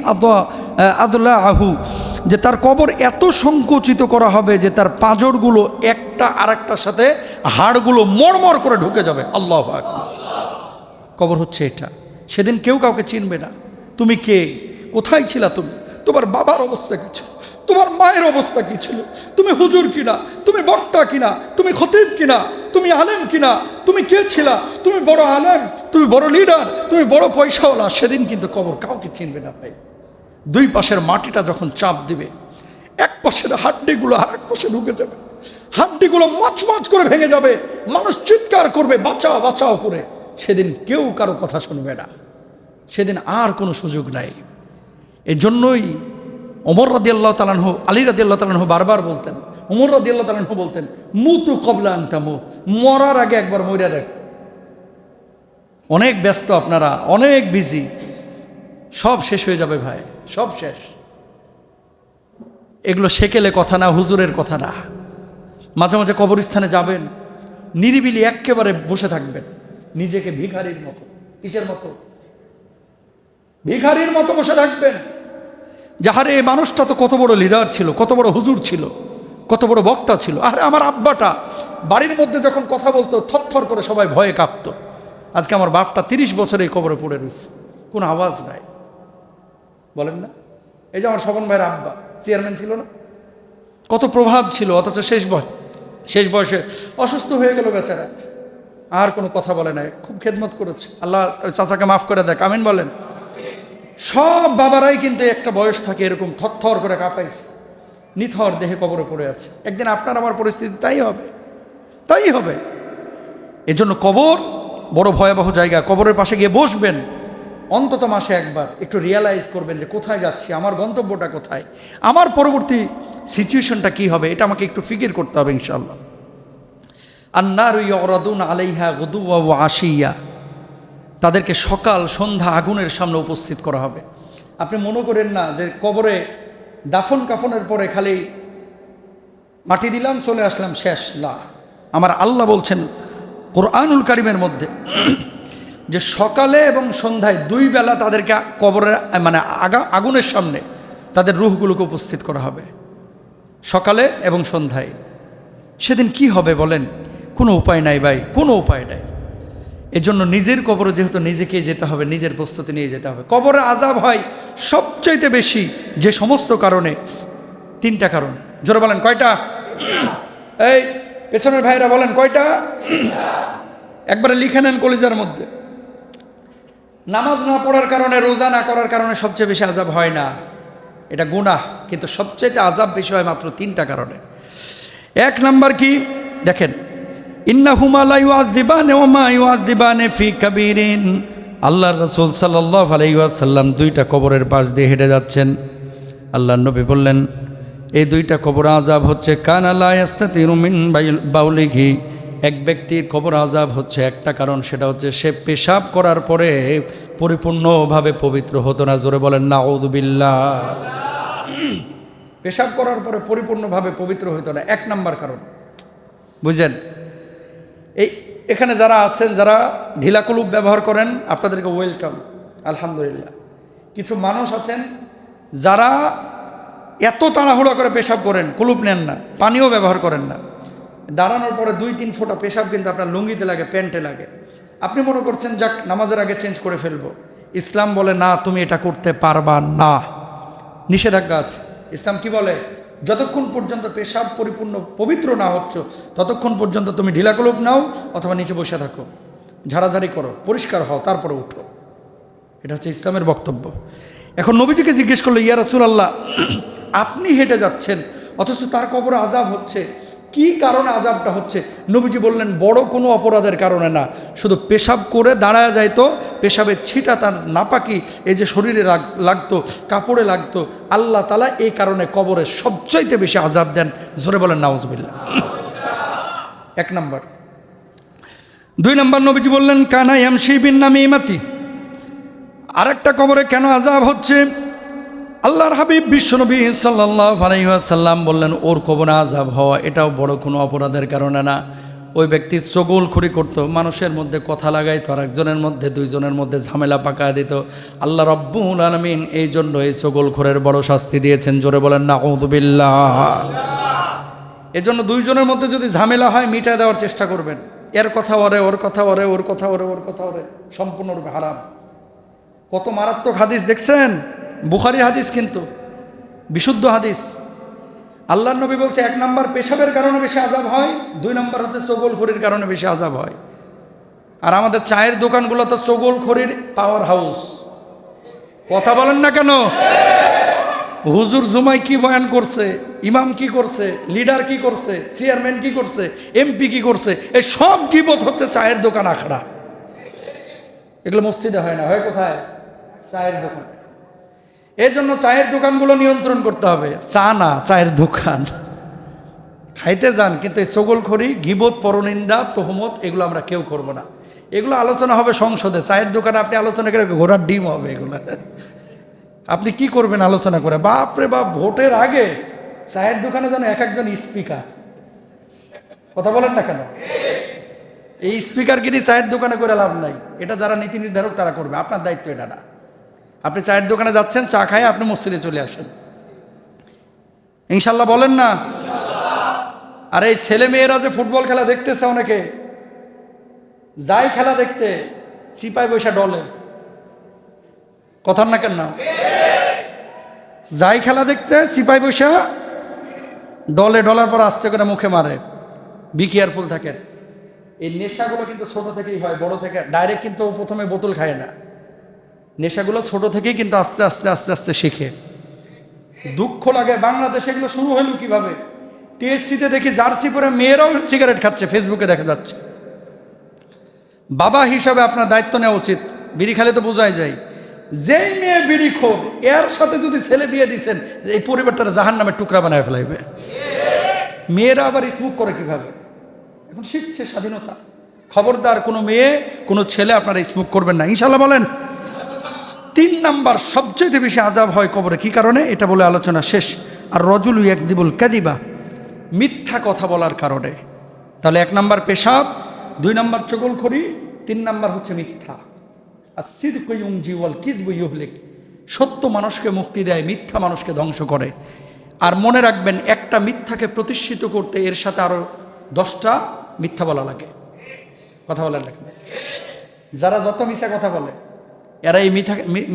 আদলাহু, যে তার কবর এত সংকুচিত করা হবে যে তার পাঁজরগুলো একটা আরেকটার সাথে হাড়গুলো মড়মড় করে ঢুকে যাবে। আল্লাহু আকবার। কবর হচ্ছে এটা। সেদিন কেউ কাউকে চিনবে না। তুমি কে? কোথায় ছিলা তুমি? তোমার বাবার অবস্থা কী ছিল? তোমার মায়ের অবস্থা কী ছিল? তুমি হুজুর কিনা? তুমি বক্তা কিনা? তুমি খতিব কিনা? তুমি আলেম কিনা? তুমি কে ছিলা? তুমি বড় আলেম, তুমি বড় লিডার, তুমি বড় পয়সাওয়ালা। সেদিন কিন্তু কবর কাউকে চিনবে না ভাই। 2 পাশের মাটিটা যখন চাপ দিবে, এক পাশের হাড্ডিগুলো আর এক পাশে ঢুকে যাবে, হাড্ডিগুলো মচমচ করে ভেঙে যাবে, মানুষ চিৎকার করবে বাঁচাও বাঁচাও করে। সেদিন কেউ কারো কথা শুনবে না, সেদিন আর কোনো সুযোগ নাই। এই জন্যই ওমর রাদিয়াল্লাহু তাআলা আনহু, আলী রাদিয়াল্লাহু তাআলা আনহু বারবার বলতেন, ওমর রাদিয়াল্লাহু তাআলা আনহু বলতেন, মুতু কবলা আন তামুত, মরার আগে একবার মইরা দেখ। অনেক ব্যস্ত আপনারা, অনেক বিজি, সব শেষ হয়ে যাবে ভাই, সব শেষ। এগুলো সেকেলে কথা না, হুজুরের কথা না। মাঝে মাঝে কবরস্থানে যাবেন, নিরিবিলি একেবারে বসে থাকবেন, নিজেকে ভিখারির মতো। কিসের মতো? ভিখারির মতো বসে থাকবেন। যাহারে এই মানুষটা তো কত বড় লিডার ছিল, কত বড় হুজুর ছিল, কত বড় বক্তা ছিল। আরে আমার আব্বাটা বাড়ির মধ্যে যখন কথা বলতো থরথর করে সবাই ভয়ে কাঁপতো। আজকে আমার বাপটা 30 বছর এই কবরে পড়ে রয়েছে, কোনো আওয়াজ নাই। বলেন না? এই যে আমার স্বপন ভাইয়ের আব্বা চেয়ারম্যান ছিল না, কত প্রভাব ছিল, অথচ শেষ বয়সে অসুস্থ হয়ে গেল বেচারা, আর কোনো কথা বলে নাই, খুব খেদমত করেছে। আল্লাহ চাচাকে মাফ করে দেখ, আমিন বলেন। সব বাবারাই কিন্তু একটা বয়স থাকে এরকম থরথর করে কাঁপাইছে, নিথর দেহে কবরে পড়ে আছে। একদিন আপনার আমার পরিস্থিতি তাই হবে। এজন্য কবর বড় ভয়াবহ জায়গা। কবরের পাশে গিয়ে বসবেন, অন্তত মাসে একবার একটু রিয়ালাইজ করবেন যে কোথায় যাচ্ছি, আমার গন্তব্যটা কোথায়, আমার পরবর্তী সিচুয়েশনটা কি হবে, এটা আমাকে একটু ফিকির করতে হবে ইনশাআল্লাহ। আন্নারু ইউরাদুনা আলাইহা গুদুওয়া ওয়া আশিয়া, তাদেরকে সকাল সন্ধ্যা আগুনের সামনে উপস্থিত করা হবে। আপনি মনে করেন না যে কবরে দাফন কাফনের পরে খালি মাটি দিলাম চলে আসলাম শেষ। লা, আমার আল্লাহ বলছেন কোরআনুল কারীমের মধ্যে যে সকালে এবং সন্ধ্যায় 2 বেলা তাদেরকে কবরের মানে আগুনের সামনে তাদের রূহগুলোকে উপস্থিত করা হবে, সকালে এবং সন্ধ্যায়। সেদিন কি হবে বলেন? কোনো উপায় নাই ভাই, কোনো উপায় নাই। এজন্য নিজের কবরে যেহেতু নিজেকেই যেতে হবে, নিজের প্রস্তুতি নিয়ে যেতে হবে। কবরে আযাব হয় সবচাইতে বেশি যে সমস্ত কারণে, 3টা কারণ। জোরে বলেন কয়টা? এই পেছনের ভাইরা বলেন কয়টা? একবারে লিখে নেন কলিজার মধ্যে। নামাজ না পড়ার কারণে, রোজা না করার কারণে সবচেয়ে বেশি আযাব হয় না, এটা গুনাহ। কিন্তু সবচাইতে আযাব বেশি হয় মাত্র 3টা কারণে। 1 নাম্বার কি দেখেন, ইন্নাহুমা লা ইউআযিবানে ওয়া মা ইউআযিবানে ফি কাবীরিন। আল্লাহর রাসূল সাল্লাল্লাহু আলাইহি ওয়াসাল্লাম 2টা কবরের পাশ দিয়ে হেঁটে যাচ্ছেন। আল্লাহর নবী বললেন এই 2টা কবর আযাব হচ্ছে কানা লা ইস্তাতিরু মিন বাউলিহি। এক ব্যক্তির কবর আযাব হচ্ছে একটা কারণ, সেটা হচ্ছে সে পেশাব করার পরে পরিপূর্ণভাবে পবিত্র হতো না। জোরে বলেন নাউযুবিল্লাহ। পেশাব করার পরে পরিপূর্ণভাবে পবিত্র হতো না, 1 নাম্বার কারণ। বুঝলেন? এখানে যারা আছেন, যারা ঢিলা কুলুপ ব্যবহার করেন, আপনাদেরকে ওয়েলকাম, আলহামদুলিল্লাহ। কিছু মানুষ আছেন যারা এত তাড়াহুড়া করে পেশাব করেন, কুলুপ নেন না, পানিও ব্যবহার করেন না। দাঁড়ানোর পরে 2-3 ফোঁটা পেশাব কিন্তু আপনার লুঙ্গিতে লাগে, প্যান্টে লাগে। আপনি মনে করছেন যাক নামাজের আগে চেঞ্জ করে ফেলবো। ইসলাম বলে না, তুমি এটা করতে পারবা না, নিষেধাজ্ঞা আছে। ইসলাম কি বলে? যতক্ষণ পর্যন্ত পেশাব পরিপূর্ণ পবিত্র না হচ্ছ ততক্ষণ পর্যন্ত তুমি ঢিলা কুলুপ নাও অথবা নিচে বসে থাকো, ঝাড়াঝাড়ি করো, পরিষ্কার হও, তারপরে উঠো। এটা হচ্ছে ইসলামের বক্তব্য। এখন নবীজিকে জিজ্ঞেস করলো, ইয়া রাসূলুল্লাহ, আপনি হেঁটে যাচ্ছেন অথচ তার কবরে আযাব হচ্ছে, কি কারণে আযাবটা হচ্ছে? নবীজি বললেন বড় কোনো অপরাধের কারণে না, শুধু পেশাব করে দাঁড়ায় যাইতো, পেশাবের ছিটা তার নাপাকি এই যে শরীরে লাগতো, কাপড়ে লাগতো, আল্লাহ তাআলা এই কারণে কবরে সবচাইতে বেশি আযাব দেন। জোরে বলেন নাউযুবিল্লাহ। 1 নাম্বার। 2 নাম্বার, নবীজি বললেন কানা ইয়ামশি বিন নামিমাতি। আরেকটা কবরে কেন আযাব হচ্ছে? আল্লাহর হাবিব বিশ্বনবী সাল্লাল্লাহু আলাইহি ওয়াসাল্লাম বললেন ওর কবরে আযাব হওয়া এটাও বড় কোনো অপরাধের কারণে না। ওই ব্যক্তি চগলখড়ি করত, মানুষের মধ্যে কথা লাগাইতো, আর একজনের মধ্যে 2 জনের মধ্যে ঝামেলা পাকায় দিত। আল্লাহ রাব্বুল আলামিন এই জন্য এই চগলখড়ের বড় শাস্তি দিয়েছেন। জোরে বলেন নাউযুবিল্লাহ। এজন্য 2 জনের মধ্যে যদি ঝামেলা হয় মিটায় দেওয়ার চেষ্টা করবেন। এর কথা ওরে, ওর কথা ওরে, ওর কথা ওরে, ওর কথা ওরে, সম্পূর্ণরূপে হারাম। কত মারাত্মক হাদিস দেখছেন, বুখারীর হাদিস কিন্তু বিশুদ্ধ হাদিস। আল্লাহর নবী বলছে 1 নাম্বার পেশাবের কারণে বেশি আযাব হয়, 2 নাম্বার হচ্ছে চগলখড়ির কারণে বেশি আযাব হয়। আর আমাদের চায়ের দোকানগুলো তো চগলখড়ির পাওয়ার হাউস। কথা বলেন না কেন? হুজুর জুমাই কি বয়ান করছে, ইমাম কি করছে, লিডার কি করছে, চেয়ারম্যান কি করছে, এমপি কি করছে, এই সব গীবত হচ্ছে চায়ের দোকান আখড়া। এগুলো মসজিদে হয় না, হয় কোথায়? চায়ের দোকান। এই জন্য চায়ের দোকানগুলো নিয়ন্ত্রণ করতে হবে। চা না, চায়ের দোকান। খাইতে যান, কিন্তু এই চগলখড়ি, গীবত, পরনিন্দা, তহমত এগুলো আমরা কেউ করব না। এগুলো আলোচনা হবে সংসদে, চায়ের দোকানে আপনি আলোচনা করে ঘোড়ার ডিম হবে এগুলো। আপনি কি করবেন আলোচনা করে? বাপরে বাপ, ভোটের আগে চায়ের দোকানে যেন এক একজন স্পিকার। কথা বলেন না কেন? এই স্পিকারগিরি চায়ের দোকানে করে লাভ নাই। এটা যারা নীতি নির্ধারক তারা করবে, আপনার দায়িত্ব এটা না। আপনি চায়ের দোকানে যাচ্ছেন, চা খায় আপনি মসজিদে চলে আসেন, ইনশাল্লাহ বলেন না? আর এই ছেলে মেয়েরা যে ফুটবল খেলা দেখতেছে, অনেকে যাই খেলা দেখতে চিপায় বৈশা ডলে, কথার না কেন না? যাই খেলা দেখতে চিপায় বৈশা ডলে, ডলার পর আস্তে করে মুখে মারে। বি কেয়ারফুল থাকেন। এই নেশাগুলো কিন্তু ছোট থেকেই হয়, বড় থেকে ডাইরেক্ট কিন্তু প্রথমে বোতল খায় না। নেশাগুলো ছোট থেকেই কিন্তু আস্তে আস্তে আস্তে আস্তে শিখে। দুঃখ লাগে বাংলাদেশে এগুলো শুরু হলো কিভাবে? টিএসসিতে দেখি জার্সি পরে মেয়েরাও সিগারেট খাচ্ছে, ফেসবুকে দেখা যাচ্ছে। বাবা হিসাবে আপনার দায়িত্ব নেওয়া উচিত। বিড়ি খেলে তো বোঝাই যায়, যেই মেয়ে বিড়ি খোর, এর সাথে যদি ছেলে বিয়ে দিচ্ছেন, এই পরিবারটার জাহান্নামের টুকরা বানায় ফেলাইবে। মেয়েরা আবার স্মোক করে কিভাবে? এখন শিখছে, স্বাধীনতা। খবরদার কোনো মেয়ে কোনো ছেলে আপনারা স্মোক করবেন না, ইনশাল্লাহ বলেন। 3 নাম্বার সবচেয়ে বেশি আযাব হয় কবরে, কি কারণে? এটা বলে আলোচনা শেষ। আর রজুল ইয়াকদিবুল কাদিবা, মিথ্যা কথা বলার কারণে। তাহলে 1 নাম্বার পেশাব, 2 নাম্বার চগলখড়ি, 3 নাম্বার হচ্ছে মিথ্যা। আর সিদকু ইউনজি ওয়াল কিযবু ইহলিক, সত্য মানুষকে মুক্তি দেয়, মিথ্যা মানুষকে ধ্বংস করে। আর মনে রাখবেন, একটা মিথ্যাকে প্রতিষ্ঠিত করতে এর সাথে আরো 10টা মিথ্যা বলা লাগে। কথা বলার লাগে। যারা যত মিথ্যা কথা বলে, এরা এই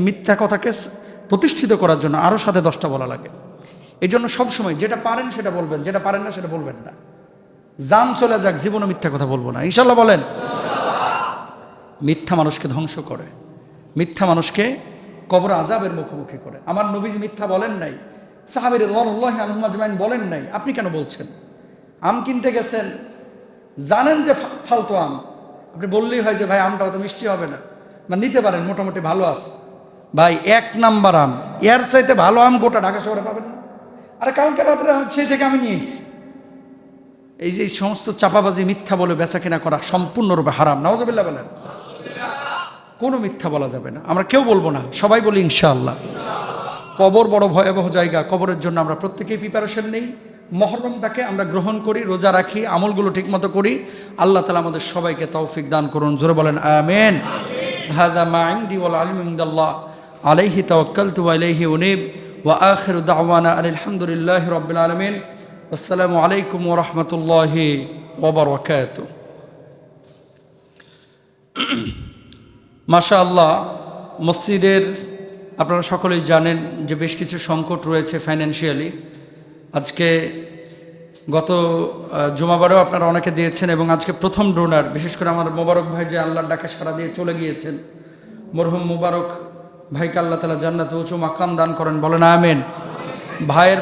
মিথ্যা কথাকে প্রতিষ্ঠিত করার জন্য আরো সাথে 10টা বলা লাগে। এই জন্য সবসময় যেটা পারেন সেটা বলবেন, যেটা পারেন না সেটা বলবেন না। জান চলে যাক, জীবনে মিথ্যা কথা বলবো না, ইনশাল্লাহ বলেন। মিথ্যা মানুষকে ধ্বংস করে, মিথ্যা মানুষকে কবর আযাবের মুখোমুখি করে। আমার নবীজি মিথ্যা বলেন নাই, সাহাবী রাদিয়াল্লাহু আনহুম আজমাইন বলেন নাই, আপনি কেন বলছেন? আম কিনতে গেছেন, জানেন যে ফালতু আম, আপনি বললেই হয় যে ভাই আমটা অত মিষ্টি হবে না, বা নিতে পারেন, মোটামুটি ভালো আছে। ভাই 1 নাম্বার আম, এর চাইতে ভালো আম গোটা ঢাকা শহরে পাবেন না। আরে কালকে রাত্রে সেই থেকে আমি নিয়েছি। এই যে সমস্ত চাপাবাজি, মিথ্যা বলে বেচা কেনা করা সম্পূর্ণরূপে হারাম। নাউজুবিল্লাহ বলেন। কোনো মিথ্যা বলা যাবে না, আমরা কেউ বলবো না, সবাই বলি ইনশাআল্লাহ। কবর বড় ভয়াবহ জায়গা, কবরের জন্য আমরা প্রত্যেকেই প্রিপারেশন নেই। মহরমটাকে আমরা গ্রহণ করি, রোজা রাখি, আমলগুলো ঠিকমতো করি। আল্লাহ তাআলা আমাদের সবাইকে তৌফিক দান করুন, জোরে বলেন আমিন। হাযা মা ইনদি ওয়াল ইলমু ইনদাল্লাহ, আলাইহি তাওয়াক্কালতু ওয়া ইলাইহি উনীব, ওয়া আখিরু দাওয়ানা আলহামদুলিল্লাহি রাব্বিল আলামিন। আসসালামু আলাইকুম ওয়া রাহমাতুল্লাহি ওয়া বারাকাতুহু। মাশাআল্লাহ, মসজিদের আপনারা সকলেই জানেন যে বেশ কিছু সংকট রয়েছে ফাইন্যান্সিয়ালি। আজকে গত জুমাবারেও আপনারা অনেকে দিয়েছেন, এবং আজকে প্রথম ডোনার, বিশেষ করে আমার মোবারক ভাই যে আল্লাহর ডাকে সাড়া দিয়ে চলে গিয়েছেন, মরহুম মোবারক ভাইকে আল্লাহ তাআলা জান্নাতে উঁচু মাকাম দান করেন, বলেন আমিন। ভাইয়ের